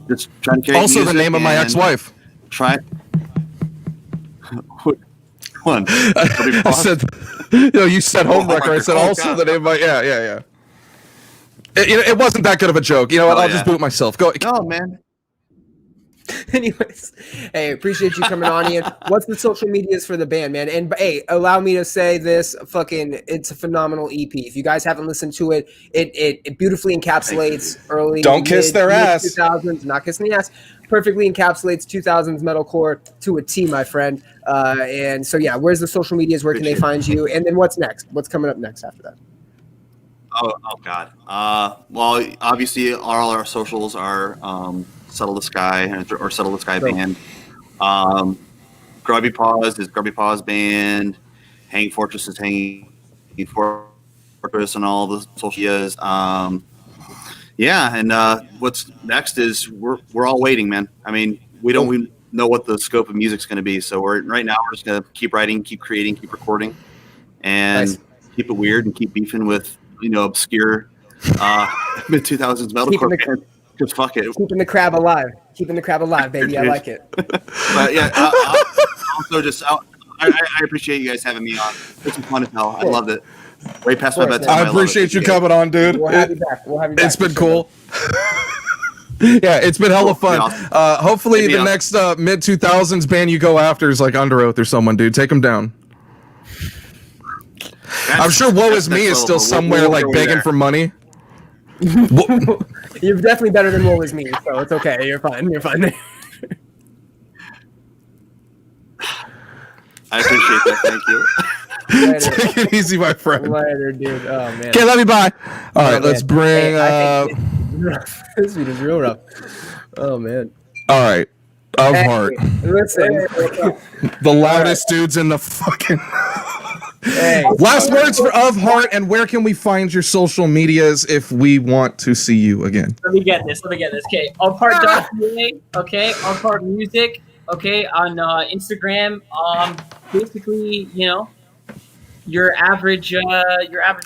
Speaker 3: Just trying to
Speaker 1: Also the name of my ex-wife.
Speaker 3: Try one.
Speaker 1: I said, you said Homewrecker. I said also the name of my, yeah. It wasn't that good of a joke. You know what? I'll just boot myself. Go.
Speaker 3: No, man.
Speaker 2: Anyways, hey, appreciate you coming on, Ian. What's the social medias for the band, man? And hey, allow me to say this: it's a phenomenal EP. If you guys haven't listened to it, it beautifully encapsulates early.
Speaker 1: Don't kiss their ass.
Speaker 2: 2000s, not kissing the ass. Perfectly encapsulates 2000s metalcore to a T, my friend. And so, yeah, where's the social medias? Where can they find you? And then what's next? What's coming up next after that?
Speaker 3: Oh God. Well, obviously, all our socials are Settle the Sky or Settle the Sky Band. Grubby Paws is Grubby Paws Band. Hanging Fortress is Hanging Fortress, and all the social medias. Yeah, and what's next is we're all waiting, man. I mean, we know what the scope of music's going to be, so right now we're just going to keep writing, keep creating, keep recording, and keep it weird and keep beefing with obscure mid 2000s metalcore. Just fuck it.
Speaker 2: Keeping the crab alive, baby. I like it.
Speaker 3: But yeah, also just I appreciate you guys having me on. It's fun as hell. I loved it. Way past my bedtime.
Speaker 1: I appreciate you coming on, dude.
Speaker 2: We'll have you back.
Speaker 1: It's been cool. Yeah, it's been hella fun. Hopefully the next mid 2000s band you go after is like Under Oath or someone, dude. Take them down. I'm sure Woe Is Me is still somewhere like begging for money.
Speaker 2: You're definitely better than Woe Is Me, so it's okay. You're fine.
Speaker 3: I appreciate that. Thank you.
Speaker 2: Later.
Speaker 1: Take it easy, my friend.
Speaker 2: Later, dude. Oh man.
Speaker 1: Okay, love you. Bye. All right, let's bring.
Speaker 2: This dude is real rough. Oh man.
Speaker 1: All right, Of Heart.
Speaker 2: Listen,
Speaker 1: the loudest dudes in the fucking. Last words for Of Heart, and where can we find your social medias if we want to see you again?
Speaker 5: Let me get this. Okay, ofheart.ca. Okay, Of Heart Music. Okay, on Instagram. Basically, your average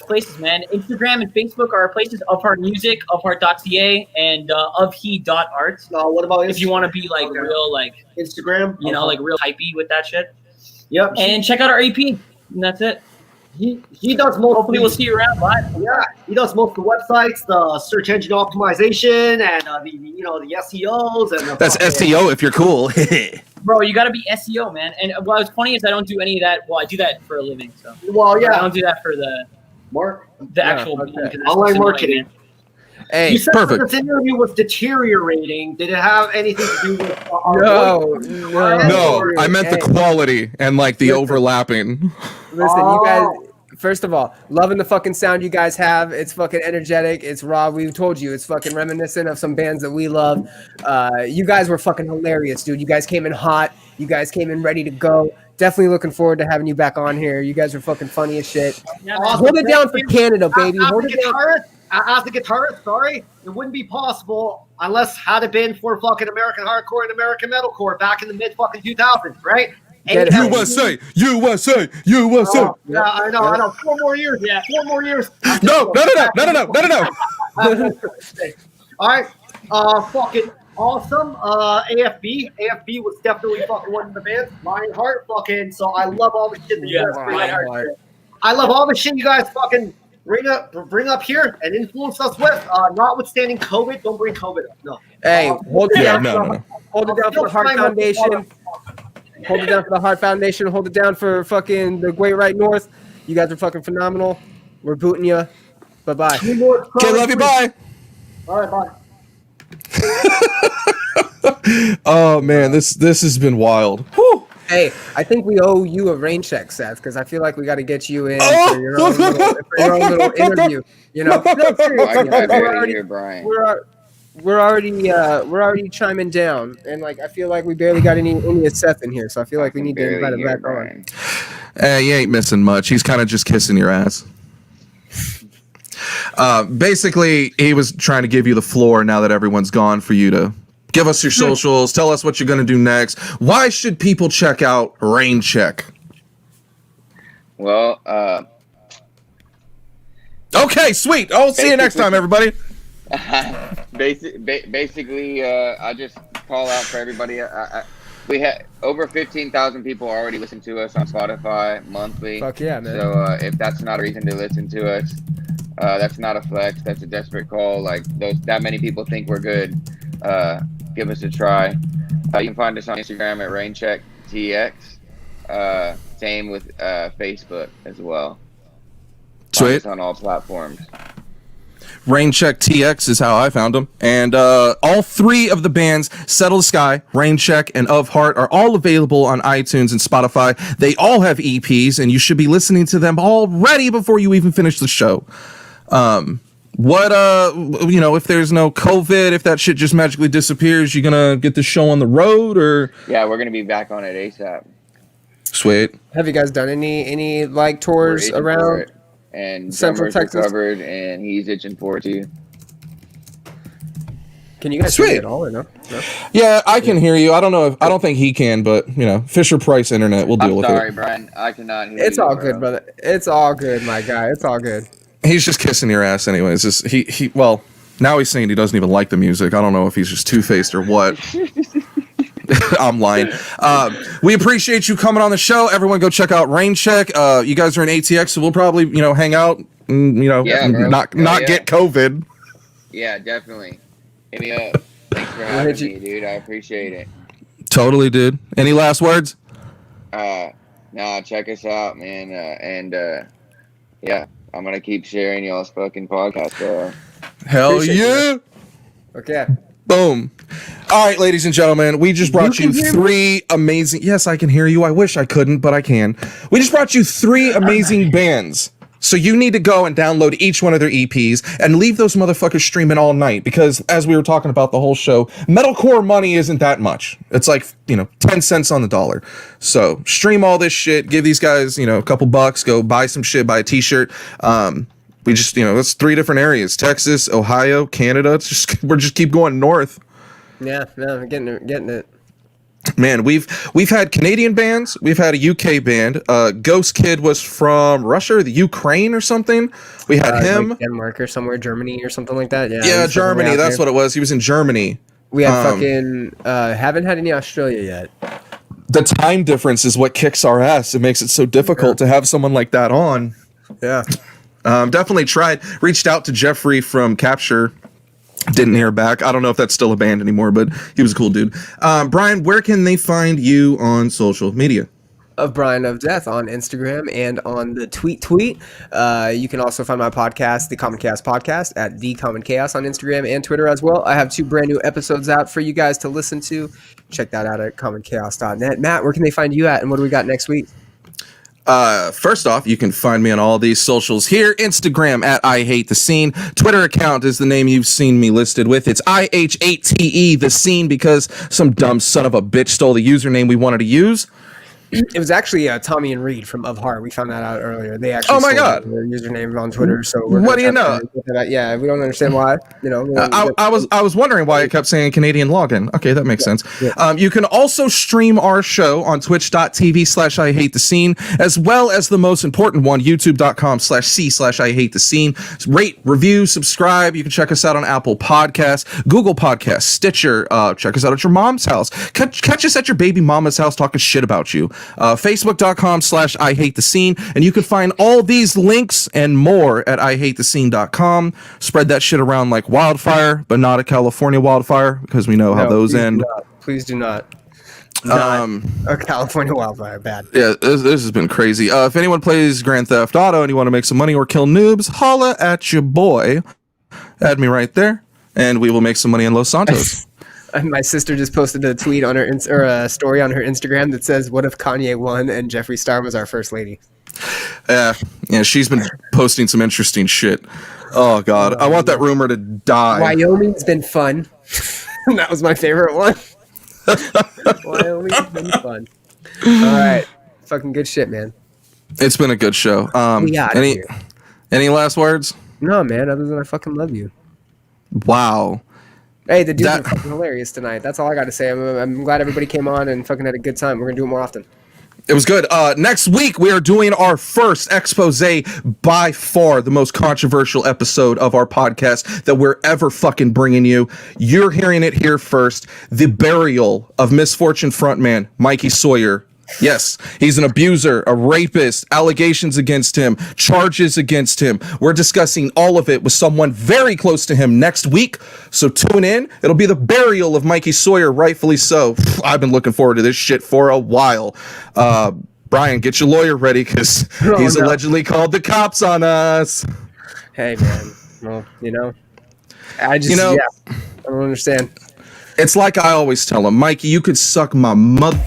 Speaker 5: places, man. Instagram and Facebook are our places. Of Heart Music, ofheart.ca, and ofhe.art.
Speaker 4: What about
Speaker 5: if you want to be like real, like
Speaker 4: Instagram?
Speaker 5: Like real hypey with that shit.
Speaker 4: Yep.
Speaker 5: And check out our EP. And that's it.
Speaker 4: He does most.
Speaker 5: Hopefully, we'll see you around live.
Speaker 4: Yeah, he does most of the websites, the search engine optimization, and the SEOs and
Speaker 1: that's SEO if you're cool.
Speaker 5: Bro, you got to be SEO, man. And what's funny is I don't do any of that. Well, I do that for a living. So
Speaker 4: I
Speaker 5: don't do that for the actual
Speaker 4: online marketing.
Speaker 2: Hey,
Speaker 4: you said
Speaker 1: perfect.
Speaker 4: This interview was deteriorating. Did it have anything to do with
Speaker 1: No, I meant the quality and like the overlapping.
Speaker 2: Listen, you guys, first of all, loving the fucking sound you guys have. It's fucking energetic. It's raw. We've told you. It's fucking reminiscent of some bands that we love. You guys were fucking hilarious, dude. You guys came in hot. You guys came in ready to go. Definitely looking forward to having you back on here. You guys are fucking funny as shit. Hold it down for Canada, baby. Hold it down.
Speaker 4: As a guitarist, sorry, it wouldn't be possible unless had it been for fucking American hardcore and American metalcore back in the mid fucking 2000s, right?
Speaker 1: USA.
Speaker 4: Yeah, I know. 4 more years. Yeah, 4 more years.
Speaker 1: No.
Speaker 4: All right. Fucking awesome. AFB was definitely fucking one of the bands. Lionheart, fucking. So I love all the shit that you guys bring up. I love all the shit you guys fucking bring up here and influence us with. Notwithstanding COVID, don't bring COVID up. No.
Speaker 2: Hey, hold it down. Hold it down for the Heart Foundation. Hold it down for the Heart Foundation. Hold it down for fucking the Great Right North. You guys are fucking phenomenal. We're booting you. Bye-bye.
Speaker 1: Okay, love you. Bye.
Speaker 4: All right, bye.
Speaker 1: Oh man, this has been wild. Whew.
Speaker 2: Hey, I think we owe you a Raincheck, Seth, because I feel like we got to get you in for your own little interview. No, seriously, we're already chiming down, and like I feel like we barely got any of Seth in here, so I feel like we need to invite him back on.
Speaker 1: Hey, you ain't missing much. He's kind of just kissing your ass. Basically, he was trying to give you the floor now that everyone's gone for you to give us your socials. Tell us what you're going to do next. Why should people check out Raincheck?
Speaker 7: Well,
Speaker 1: okay, sweet. I'll see you next time, everybody.
Speaker 7: Basically, I just call out for everybody. We had over 15,000 people already listen to us on Spotify monthly.
Speaker 2: Fuck yeah, man.
Speaker 7: So if that's not a reason to listen to us, that's not a flex. That's a desperate call. Like that many people think we're good. Give us a try. You can find us on Instagram at Raincheck TX. Same with Facebook as well. Find us on all platforms.
Speaker 1: Raincheck TX is how I found them. And all three of the bands, Settle the Sky, Raincheck, and Of Heart, are all available on iTunes and Spotify. They all have EPs, and you should be listening to them already before you even finish the show. If there's no COVID, if that shit just magically disappears, you gonna get the show on the road, or?
Speaker 7: Yeah, we're gonna be back on it ASAP.
Speaker 1: Sweet.
Speaker 2: Have you guys done any like tours around?
Speaker 7: And
Speaker 2: Central
Speaker 7: Central
Speaker 2: Texas
Speaker 7: recovered, and he's itching for it too.
Speaker 2: Can you guys hear me at all or no?
Speaker 1: Yeah, I can hear you. I don't think he can, but Fisher Price Internet, we'll deal with it.
Speaker 7: Sorry, Brian. I cannot hear you.
Speaker 2: It's all good, brother. It's all good, my guy. It's all good.
Speaker 1: He's just kissing your ass anyways. Well, now he's saying he doesn't even like the music. I don't know if he's just two-faced or what. I'm lying. We appreciate you coming on the show. Everyone go check out Raincheck. You guys are in ATX, so we'll probably, hang out and, not get COVID.
Speaker 7: Yeah, definitely. Hit me up. Thanks for having me, dude. I appreciate it.
Speaker 1: Totally, dude. Any last words?
Speaker 7: Nah, check us out, man. Yeah, I'm going to keep sharing y'all's fucking podcast, bro.
Speaker 1: Hell
Speaker 2: appreciate
Speaker 1: yeah.
Speaker 2: You. Okay.
Speaker 1: Boom. All right, ladies and gentlemen, we just brought you three amazing... Yes, I can hear you. I wish I couldn't, but I can. We just brought you three amazing bands. So you need to go and download each one of their EPs and leave those motherfuckers streaming all night, because as we were talking about the whole show, metalcore money isn't that much. It's like, 10 cents on the dollar. So stream all this shit, give these guys, a couple bucks, go buy some shit, buy a t-shirt. We just, that's three different areas: Texas, Ohio, Canada. We're just keep going north.
Speaker 2: Yeah, no, getting it.
Speaker 1: Man, we've had Canadian bands, we've had a UK band. Ghost Kid was from Russia or the Ukraine or something. We had him,
Speaker 2: like Denmark or somewhere, Germany or something like that.
Speaker 1: Yeah, Germany. That's what it was. He was in Germany.
Speaker 2: We had haven't had any Australia yet.
Speaker 1: The time difference is what kicks our ass. It makes it so difficult to have someone like that on.
Speaker 2: Yeah.
Speaker 1: Definitely tried. Reached out to Jeffree from Capture. Didn't hear back. I don't know if that's still a band anymore, but he was a cool dude. Brian, where can they find you on social media?
Speaker 2: Of Brian of Death on Instagram and on the tweet. You can also find my podcast, The Common Chaos Podcast, at The Common Chaos on Instagram and Twitter as well. I have 2 brand new episodes out for you guys to listen to. Check that out at commonchaos.net. Matt, where can they find you at, and what do we got next week?
Speaker 1: First off, you can find me on all these socials here. Instagram at iHateTheScene. Twitter account is the name you've seen me listed with. It's IHATE the scene, because some dumb son of a bitch stole the username we wanted to use.
Speaker 2: It was actually Tommy and Reed from Of Heart. We found that out earlier. They actually
Speaker 1: oh my god,
Speaker 2: their username on Twitter. So
Speaker 1: what do you know?
Speaker 2: Yeah, we don't understand why.
Speaker 1: I was wondering why it kept saying Canadian login. Okay, that makes sense.
Speaker 2: Yeah.
Speaker 1: You can also stream our show on twitch.tv/iHateTheScene, as well as the most important one, youtube.com/c/iHateTheScene. Rate, review, subscribe. You can check us out on Apple Podcasts, Google Podcasts, Stitcher. Check us out at your mom's house. Catch us at your baby mama's house talking shit about you. Facebook.com/iHateTheScene, and you can find all these links and more at iHateTheScene.com. Spread that shit around like wildfire, but not a California wildfire, because we know how those end.
Speaker 2: Please do not. A California wildfire, bad.
Speaker 1: Yeah, this has been crazy. If anyone plays Grand Theft Auto and you want to make some money or kill noobs, holla at your boy. Add me right there, and we will make some money in Los Santos.
Speaker 2: My sister just posted a tweet on her a story on her Instagram that says, "What if Kanye won and Jeffree Star was our first lady?"
Speaker 1: Yeah, she's been posting some interesting shit. Oh god, I want that rumor to die.
Speaker 2: Wyoming's been fun. That was my favorite one. Wyoming's been fun. All right, fucking good shit, man.
Speaker 1: It's been a good show. Any last words?
Speaker 2: No, man. Other than I fucking love you.
Speaker 1: Wow.
Speaker 2: Hey, the dudes are fucking hilarious tonight. That's all I got to say. I'm glad everybody came on and fucking had a good time. We're going to do it more often.
Speaker 1: It was good. Next week, we are doing our first expose, by far the most controversial episode of our podcast that we're ever fucking bringing you. You're hearing it here first. The burial of Misfortune frontman Mikey Sawyer Yes, he's an abuser, a rapist, allegations against him, charges against him. We're discussing all of it with someone very close to him next week. So tune in. It'll be the burial of Mikey Sawyer, rightfully so. I've been looking forward to this shit for a while. Brian, get your lawyer ready because he's allegedly called the cops on us.
Speaker 2: Hey, man. Well, I just, I don't understand.
Speaker 1: It's like I always tell him, Mikey, you could suck my mother.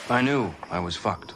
Speaker 8: I knew I was fucked.